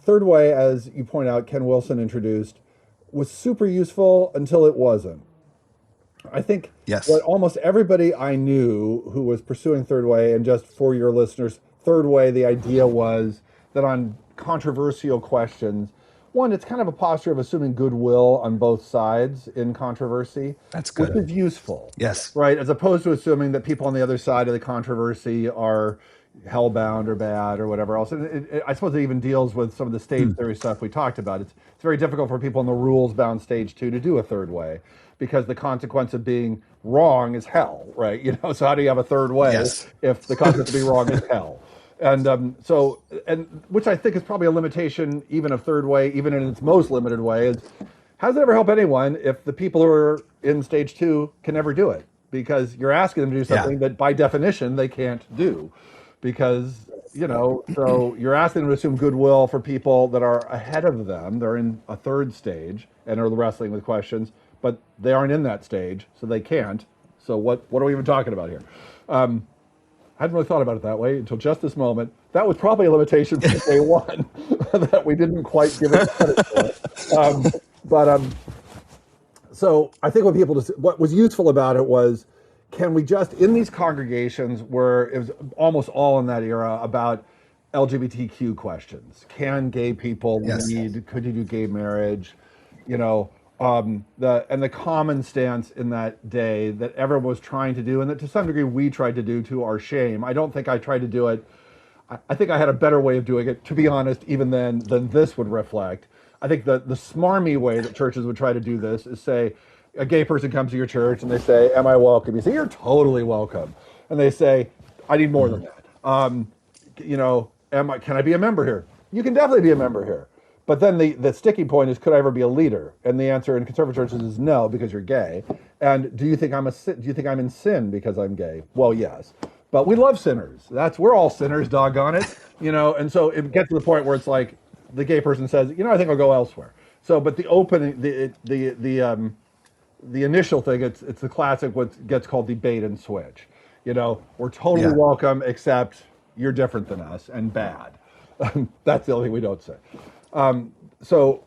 Third Way, as you point out, Ken Wilson introduced, was super useful until it wasn't. I think what
Yes.
almost everybody I knew who was pursuing Third Way, and just for your listeners, Third Way, the idea was that on controversial questions, one, it's kind of a posture of assuming goodwill on both sides in controversy,
That's
which
good.
is useful,
Yes.
right? As opposed to assuming that people on the other side of the controversy are hellbound or bad or whatever else. And I suppose it even deals with some of the stage
Hmm.
theory stuff we talked about. It's very difficult for people in the rules bound stage two to do a third way because the consequence of being wrong is hell, right? So how do you have a third way
Yes.
if the consequence of being wrong is hell? And which I think is probably a limitation even of third way, even in its most limited way, is how does it ever help anyone if the people who are in stage two can never do it? Because you're asking them to do
Yeah.
something that by definition they can't do. So you're asking them to assume goodwill for people that are ahead of them. They're in a third stage and are wrestling with questions, but they aren't in that stage, so they can't. So what are we even talking about here? I hadn't really thought about it that way until just this moment. That was probably a limitation from day one that we didn't quite give it credit for. So I think what was useful about it was, can we just, in these congregations where it was almost all in that era about LGBTQ questions, can gay people
Yes.
lead? Could you do gay marriage? The common stance in that day that everyone was trying to do, and that to some degree we tried to do to our shame. I don't think I tried to do it. I think I had a better way of doing it, to be honest, even than this would reflect. I think the smarmy way that churches would try to do this is say, a gay person comes to your church and they say, "Am I welcome?" You say, "You're totally welcome," and they say, "I need more than
Mhm.
that." Can I be a member here? You can definitely be a member here. But then the sticking point is, could I ever be a leader? And the answer in conservative churches is no, because you're gay. And do you think I'm in sin because I'm gay? Well, yes. But we love sinners. We're all sinners, doggone it. And so it gets to the point where it's like the gay person says, I think I'll go elsewhere. So, but the opening, the initial thing, it's the classic what gets called the bait and switch. We're totally
Yeah.
welcome, except you're different than us and bad. That's the only thing we don't say. So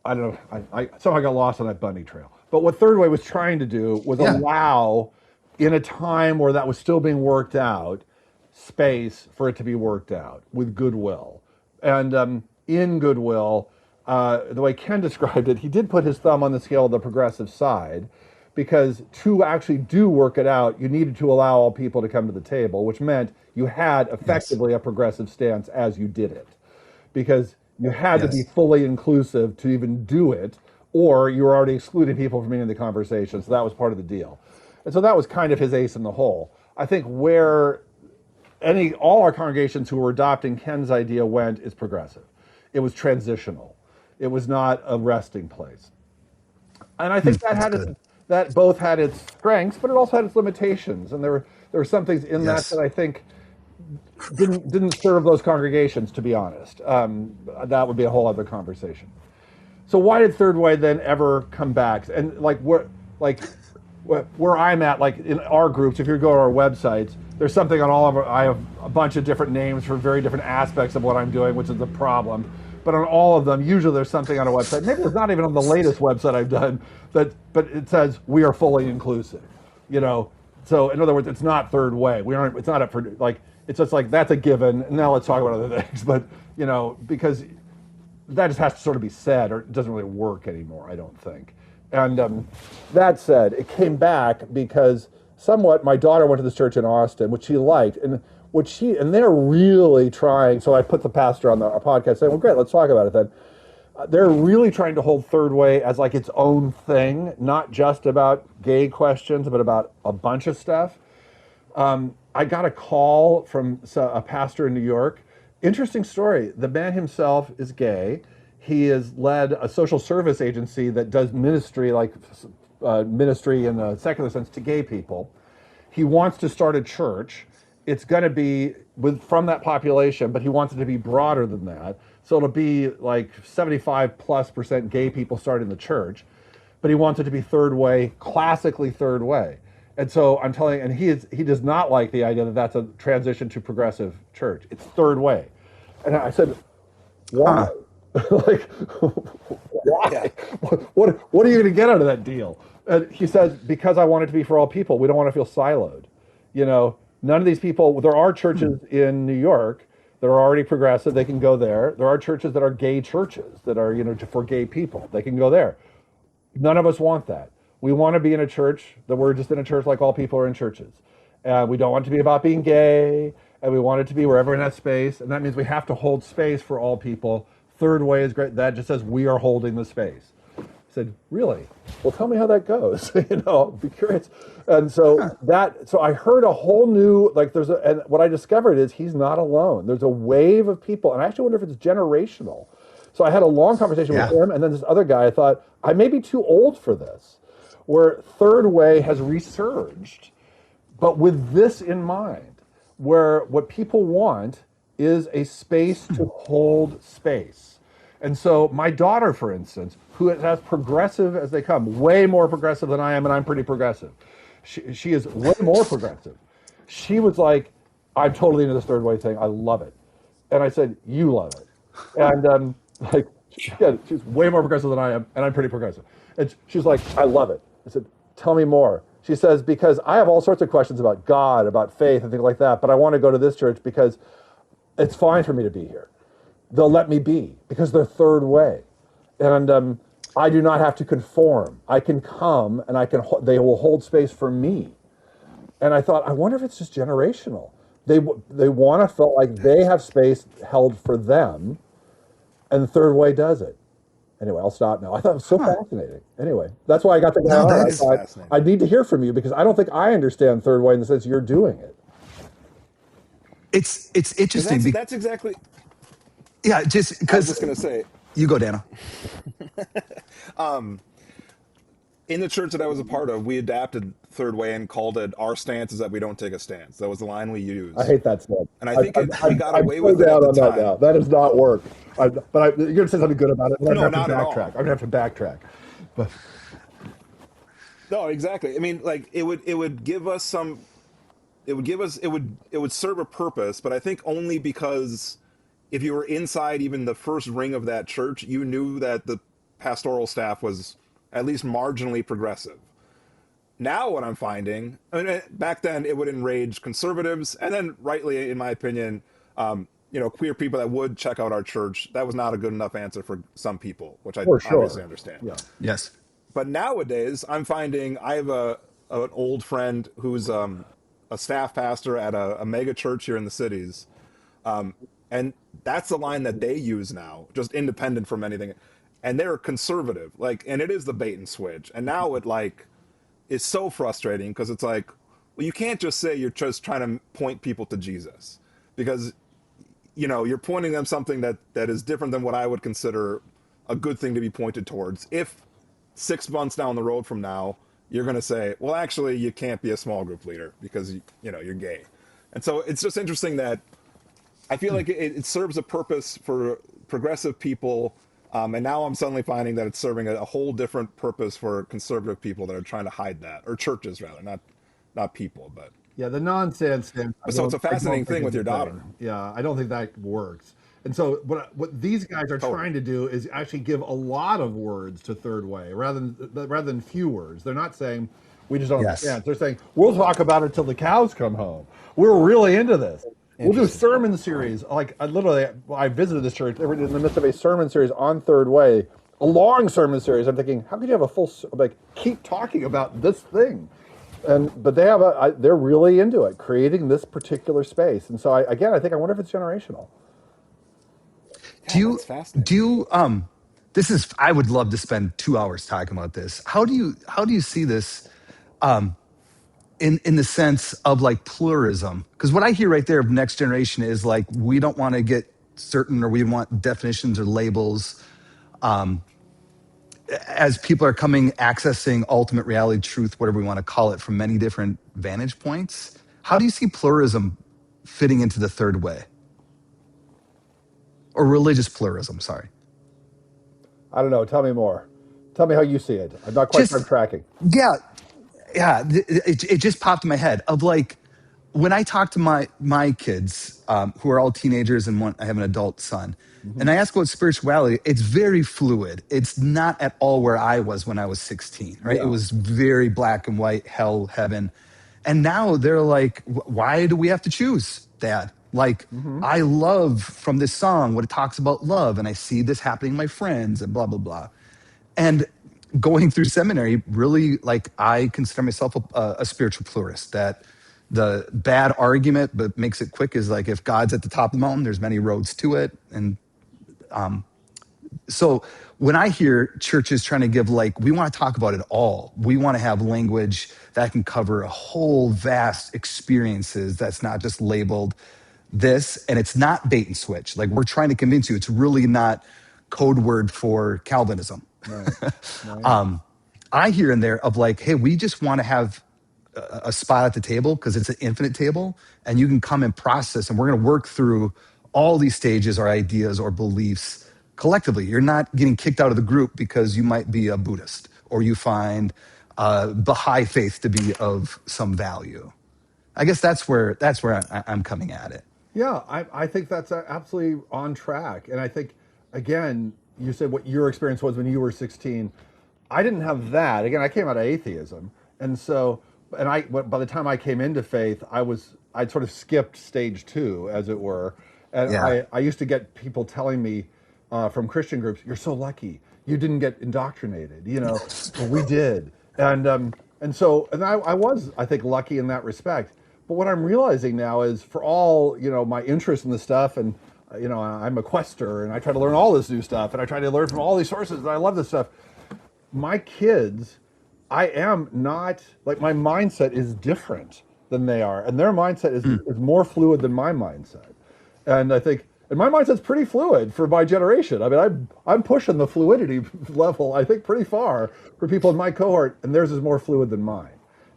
I don't know. I somehow got lost on that bunny trail. But what Third Way was trying to do was
Yeah.
allow, in a time where that was still being worked out, space for it to be worked out with goodwill. And in goodwill, the way Ken described it, he did put his thumb on the scale of the progressive side, because to actually do work it out, you needed to allow all people to come to the table, which meant you had
Yes.
effectively a progressive stance as you did it, because you had to be
Yes.
fully inclusive to even do it, or you were already excluding people from being in the conversation. So that was part of the deal. And so that was kind of his ace in the hole. I think where all our congregations who were adopting Ken's idea went is progressive. It was transitional. It was not a resting place. And I think
That's good.
that both had its strengths, but it also had its limitations. And there were some things in that
Yes.
I think didn't serve those congregations, to be honest. That would be a whole other conversation. So why did Third Way then ever come back? And where I'm at, like in our groups, if you go to our websites, there's something on all of our, I have a bunch of different names for very different aspects of what I'm doing, which is a problem. But on all of them, usually there's something on a website. Maybe it's not even on the latest website I've done, but it says we are fully inclusive. You know, so in other words, it's not Third Way. We aren't. It's not up for like. It's just like that's a given. And now let's talk about other things. But because that just has to sort of be said, or it doesn't really work anymore, I don't think. And that said, it came back because somewhat my daughter went to this church in Austin, which she liked, and they're really trying. So I put the pastor on our podcast saying, "Well, great, let's talk about it then." They're really trying to hold Third Way as like its own thing, not just about gay questions, but about a bunch of stuff. I got a call from a pastor in New York. Interesting story. The man himself is gay. he has led a social service agency that does ministry, like ministry in a secular sense, to gay people. He wants to start a church. It's going to be from that population, but he wants it to be broader than that. So it'll be like 75+% gay people starting the church, but he wants it to be third way, classically third way. And so I'm telling, and he does not like the idea that that's a transition to progressive church. It's third way. And I said, why? Like, why?
Yeah.
What are you going to get out of that deal? And he says, because I want it to be for all people. We don't want to feel siloed. You know, none of these people, there are churches in New York that are already progressive. They can go there. There are churches that are gay churches that are, for gay people. They can go there. None of us want that. We want to be in a church that we're just in a church like all people are in churches. And we don't want it to be about being gay. And we want it to be where everyone has space. And that means we have to hold space for all people. Third way is great. That just says we are holding the space. I said, really? Well, tell me how that goes. I'll be curious. And so so I heard a whole new, and what I discovered is he's not alone. There's a wave of people. And I actually wonder if it's generational. So I had a long conversation with him, and then this other guy, I thought, I may be too old for this, where third way has resurged, but with this in mind, where what people want is a space to hold space. And so my daughter, for instance, who is as progressive as they come, way more progressive than I am, and I'm pretty progressive. She is way more progressive. She was like, I'm totally into this third way thing. I love it. And I said, you love it. And she's way more progressive than I am, and I'm pretty progressive. And she's like, I love it. I said, tell me more. She says, because I have all sorts of questions about God, about faith, and things like that, but I want to go to this church because it's fine for me to be here. They'll let me be because they're third way. And I do not have to conform. I can come, and they will hold space for me. And I thought, I wonder if it's just generational. They want to feel like they have space held for them, and the third way does it. Anyway, I'll stop now. I thought it was so fascinating. Anyway, that's why I got the guy on. I thought, I need to hear from you because I don't think I understand third way in the sense you're doing it.
It's interesting.
That's exactly.
Yeah, just
I was
because
just gonna say,
you go, Dano.
in the church that I was a part of, we adapted third way and called it "our stance is that we don't take a stance." That was the line we used.
I hate that stuff.
And I think we got away
I'm
with it at the
on
time.
that now. That does not work. You're going to say something good about it. But
No,
I'm
not
going
at
to
all.
backtrack. I'm going to have to backtrack. But
No, exactly. I mean, like it would give us some. It would serve a purpose, but I think only because if you were inside even the first ring of that church, you knew that the pastoral staff was at least marginally progressive. Now what I'm finding, I mean, back then it would enrage conservatives, and then rightly, in my opinion, queer people that would check out our church. That was not a good enough answer for some people, which I obviously understand.
Yeah.
Yes.
But nowadays, I'm finding I have an old friend who's a staff pastor at a mega church here in the cities, and that's the line that they use now, just independent from anything, and they're conservative, and it is the bait and switch, and now it is so frustrating because it's like, well, you can't just say you're just trying to point people to Jesus, because you're pointing them something that is different than what I would consider a good thing to be pointed towards. If 6 months down the road from now, you're going to say, well, actually, you can't be a small group leader because you're gay. And so it's just interesting that I feel like it serves a purpose for progressive people. And now I'm suddenly finding that it's serving a whole different purpose for conservative people that are trying to hide that, or churches rather, not people, but.
Yeah, the nonsense thing.
So it's a fascinating thing with your daughter.
Yeah, I don't think that works. And so what these guys are trying to do is actually give a lot of words to third way rather than few words. They're not saying we just don't understand. They're saying we'll talk about it till the cows come home. We're really into this. We'll do sermon series. I visited this church. They were in the midst of a sermon series on third way, a long sermon series. I'm thinking, how could you have a full keep talking about this thing? But they have they're really into it, creating this particular space. And so I wonder if it's generational.
I would love to spend 2 hours talking about this. How do you see this in the sense of pluralism? Because what I hear right there of next generation is we don't want to get certain, or we want definitions or labels. as people are coming, accessing ultimate reality, truth, whatever we want to call it, from many different vantage points, how do you see pluralism fitting into the third way? Or religious pluralism, sorry.
I don't know. Tell me more. Tell me how you see it. I'm not quite sure I'm
Just,
tracking.
yeah, yeah, it just popped in my head of like, when I talk to my kids, who are all teenagers and I have an adult son,
Hmm.
and I ask about spirituality, it's very fluid. It's not at all where I was when I was 16, right? It
Yeah.
was very black and white, hell, heaven. And now they're like, why do we have to choose, Dad? Like,
Hmm.
I love from this song what it talks about love, and I see this happening to my friends, and blah, blah, blah. And going through seminary, really, like, I consider myself a spiritual pluralist. That the bad argument, but makes it quick, is like, if God's at the top of the mountain, there's many roads to it. And so when I hear churches trying to give, like, we want to talk about it all, we want to have language that can cover a whole vast experiences that's not just labeled this, and it's not bait and switch. Like, we're trying to convince you it's really not code word for Calvinism.
Right. Right.
I hear in there of like, hey, we just want to have a spot at the table because it's an infinite table, and you can come and process, and we're going to work through all these stages or ideas or beliefs collectively. You're not getting kicked out of the group because you might be a Buddhist or you find Baha'i faith to be of some value. I guess that's where I'm coming at it.
Yeah, I think that's absolutely on track. And I think, again, you said what your experience was when you were 16. I didn't have that. Again, I came out of atheism. And so, by the time I came into faith, I'd sort of skipped stage two, as it were. And
Yeah.
I used to get people telling me from Christian groups, "You're so lucky. You didn't get indoctrinated." Well, we did. And I was, I think, lucky in that respect. But what I'm realizing now is, for all my interest in this stuff, and I'm a quester, and I try to learn all this new stuff, and I try to learn from all these sources, and I love this stuff. My kids, I am not like, my mindset is different than they are, and their mindset is more fluid than my mindset. And I think, and my mindset's pretty fluid for my generation. I mean, I'm pushing the fluidity level, I think, pretty far for people in my cohort, and theirs is more fluid than mine.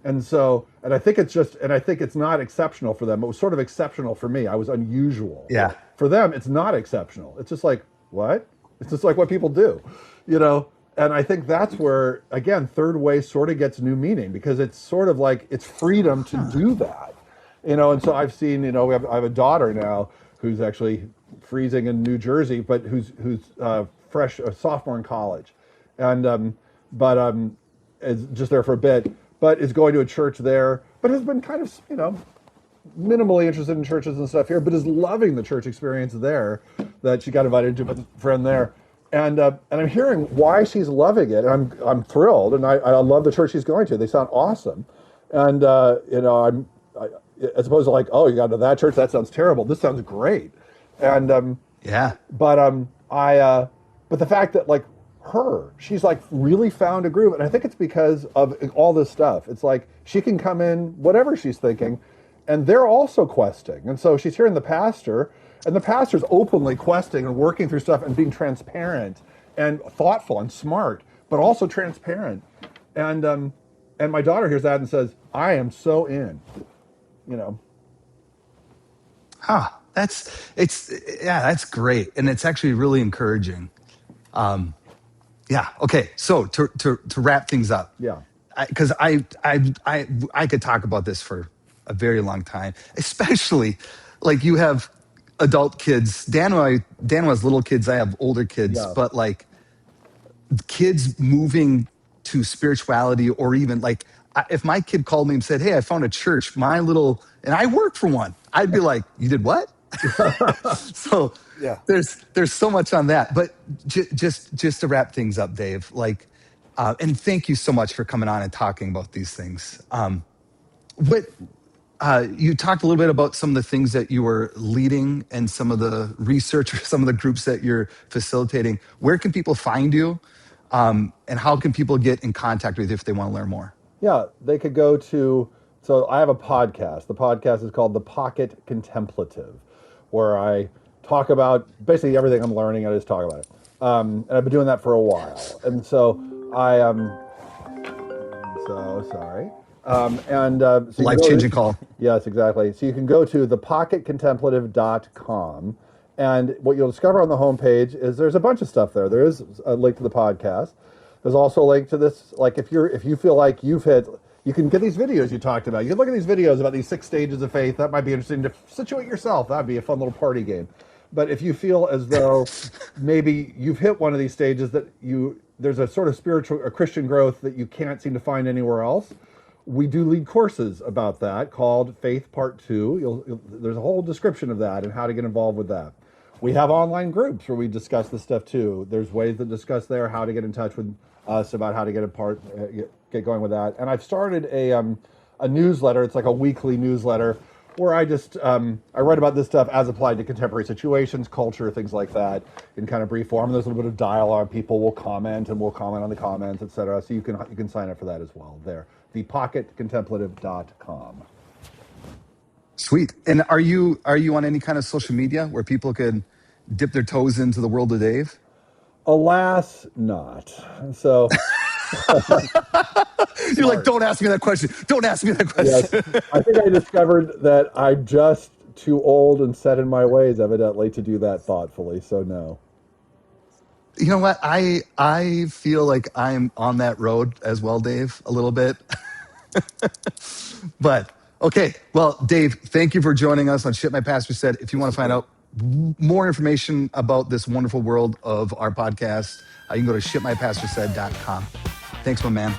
And so, and I think it's not exceptional for them. It was sort of exceptional for me. I was unusual.
Yeah.
For them, it's not exceptional. It's just like, what? It's just like what people do, you know? And I think that's where, again, third way sort of gets new meaning, because it's sort of like, it's freedom to do that, And so I've seen, I have a daughter now who's actually freezing in New Jersey, but who's fresh, a sophomore in college, and is just there for a bit, but is going to a church there, but has been kind of, minimally interested in churches and stuff here, but is loving the church experience there that she got invited to with a friend there. And I'm hearing why she's loving it, and I'm thrilled, and I love the church she's going to. They sound awesome, and as opposed to like, oh, you got to that church, that sounds terrible. This sounds great, and
Yeah.
but the fact that, like, she's like really found a groove, and I think it's because of all this stuff. It's like she can come in whatever she's thinking, and they're also questing, and so she's hearing the pastor. And the pastor's openly questing and working through stuff and being transparent and thoughtful and smart, but also transparent. And my daughter hears that and says, "I am so in," you know.
Huh. That's great. And it's actually really encouraging. Yeah. Okay. So to wrap things up,
Yeah,
because I could talk about this for a very long time, especially like you have adult kids. Dano has little kids. I have older kids,
yeah,
but like kids moving to spirituality, or even like, if my kid called me and said, "Hey, I found a church," and I work for one, I'd be like, "You did what?" So
yeah.
there's so much on that. But just to wrap things up, Dave, like, and thank you so much for coming on and talking about these things. What You talked a little bit about some of the things that you were leading and some of the research or some of the groups that you're facilitating. Where can people find you? And how can people get in contact with you if they want to learn more?
Yeah, they could go to, so I have a podcast. The podcast is called The Pocket Contemplative, where I talk about basically everything I'm learning. I just talk about it. And I've been doing that for a while. And so I so sorry. So you can go
Life-changing
to,
call.
yes, exactly. So you can go to thepocketcontemplative.com. And what you'll discover on the homepage is there's a bunch of stuff there. There is a link to the podcast. There's also a link to this. Like if you feel like you've hit, you can get these videos you talked about. You can look at these videos about these 6 stages of faith. That might be interesting to situate yourself. That'd be a fun little party game. But if you feel as though maybe you've hit one of these stages that there's a sort of spiritual or Christian growth that you can't seem to find anywhere else, we do lead courses about that called Faith Part 2. There's a whole description of that and how to get involved with that. We have online groups where we discuss this stuff too. There's ways to discuss there how to get in touch with us about how to get going with that. And I've started a newsletter. It's like a weekly newsletter where I just I write about this stuff as applied to contemporary situations, culture, things like that, in kind of brief form. There's a little bit of dialogue. People will comment, and we'll comment on the comments, etc. So you can sign up for that as well. There, thepocketcontemplative.com.
Sweet. And are you on any kind of social media where people could dip their toes into the world of Dave?
Alas, not. So
You're like, don't ask me that question. Don't ask me that
yes,
question.
I think I discovered that I'm just too old and set in my ways, evidently, to do that thoughtfully. So no.
You know what? I feel like I'm on that road as well, Dave, a little bit. But okay, well, Dave, thank you for joining us on Shit My Pastor Said. If you want to find out more information about this wonderful world of our podcast, you can go to shitmypastorsaid.com. Thanks, my man.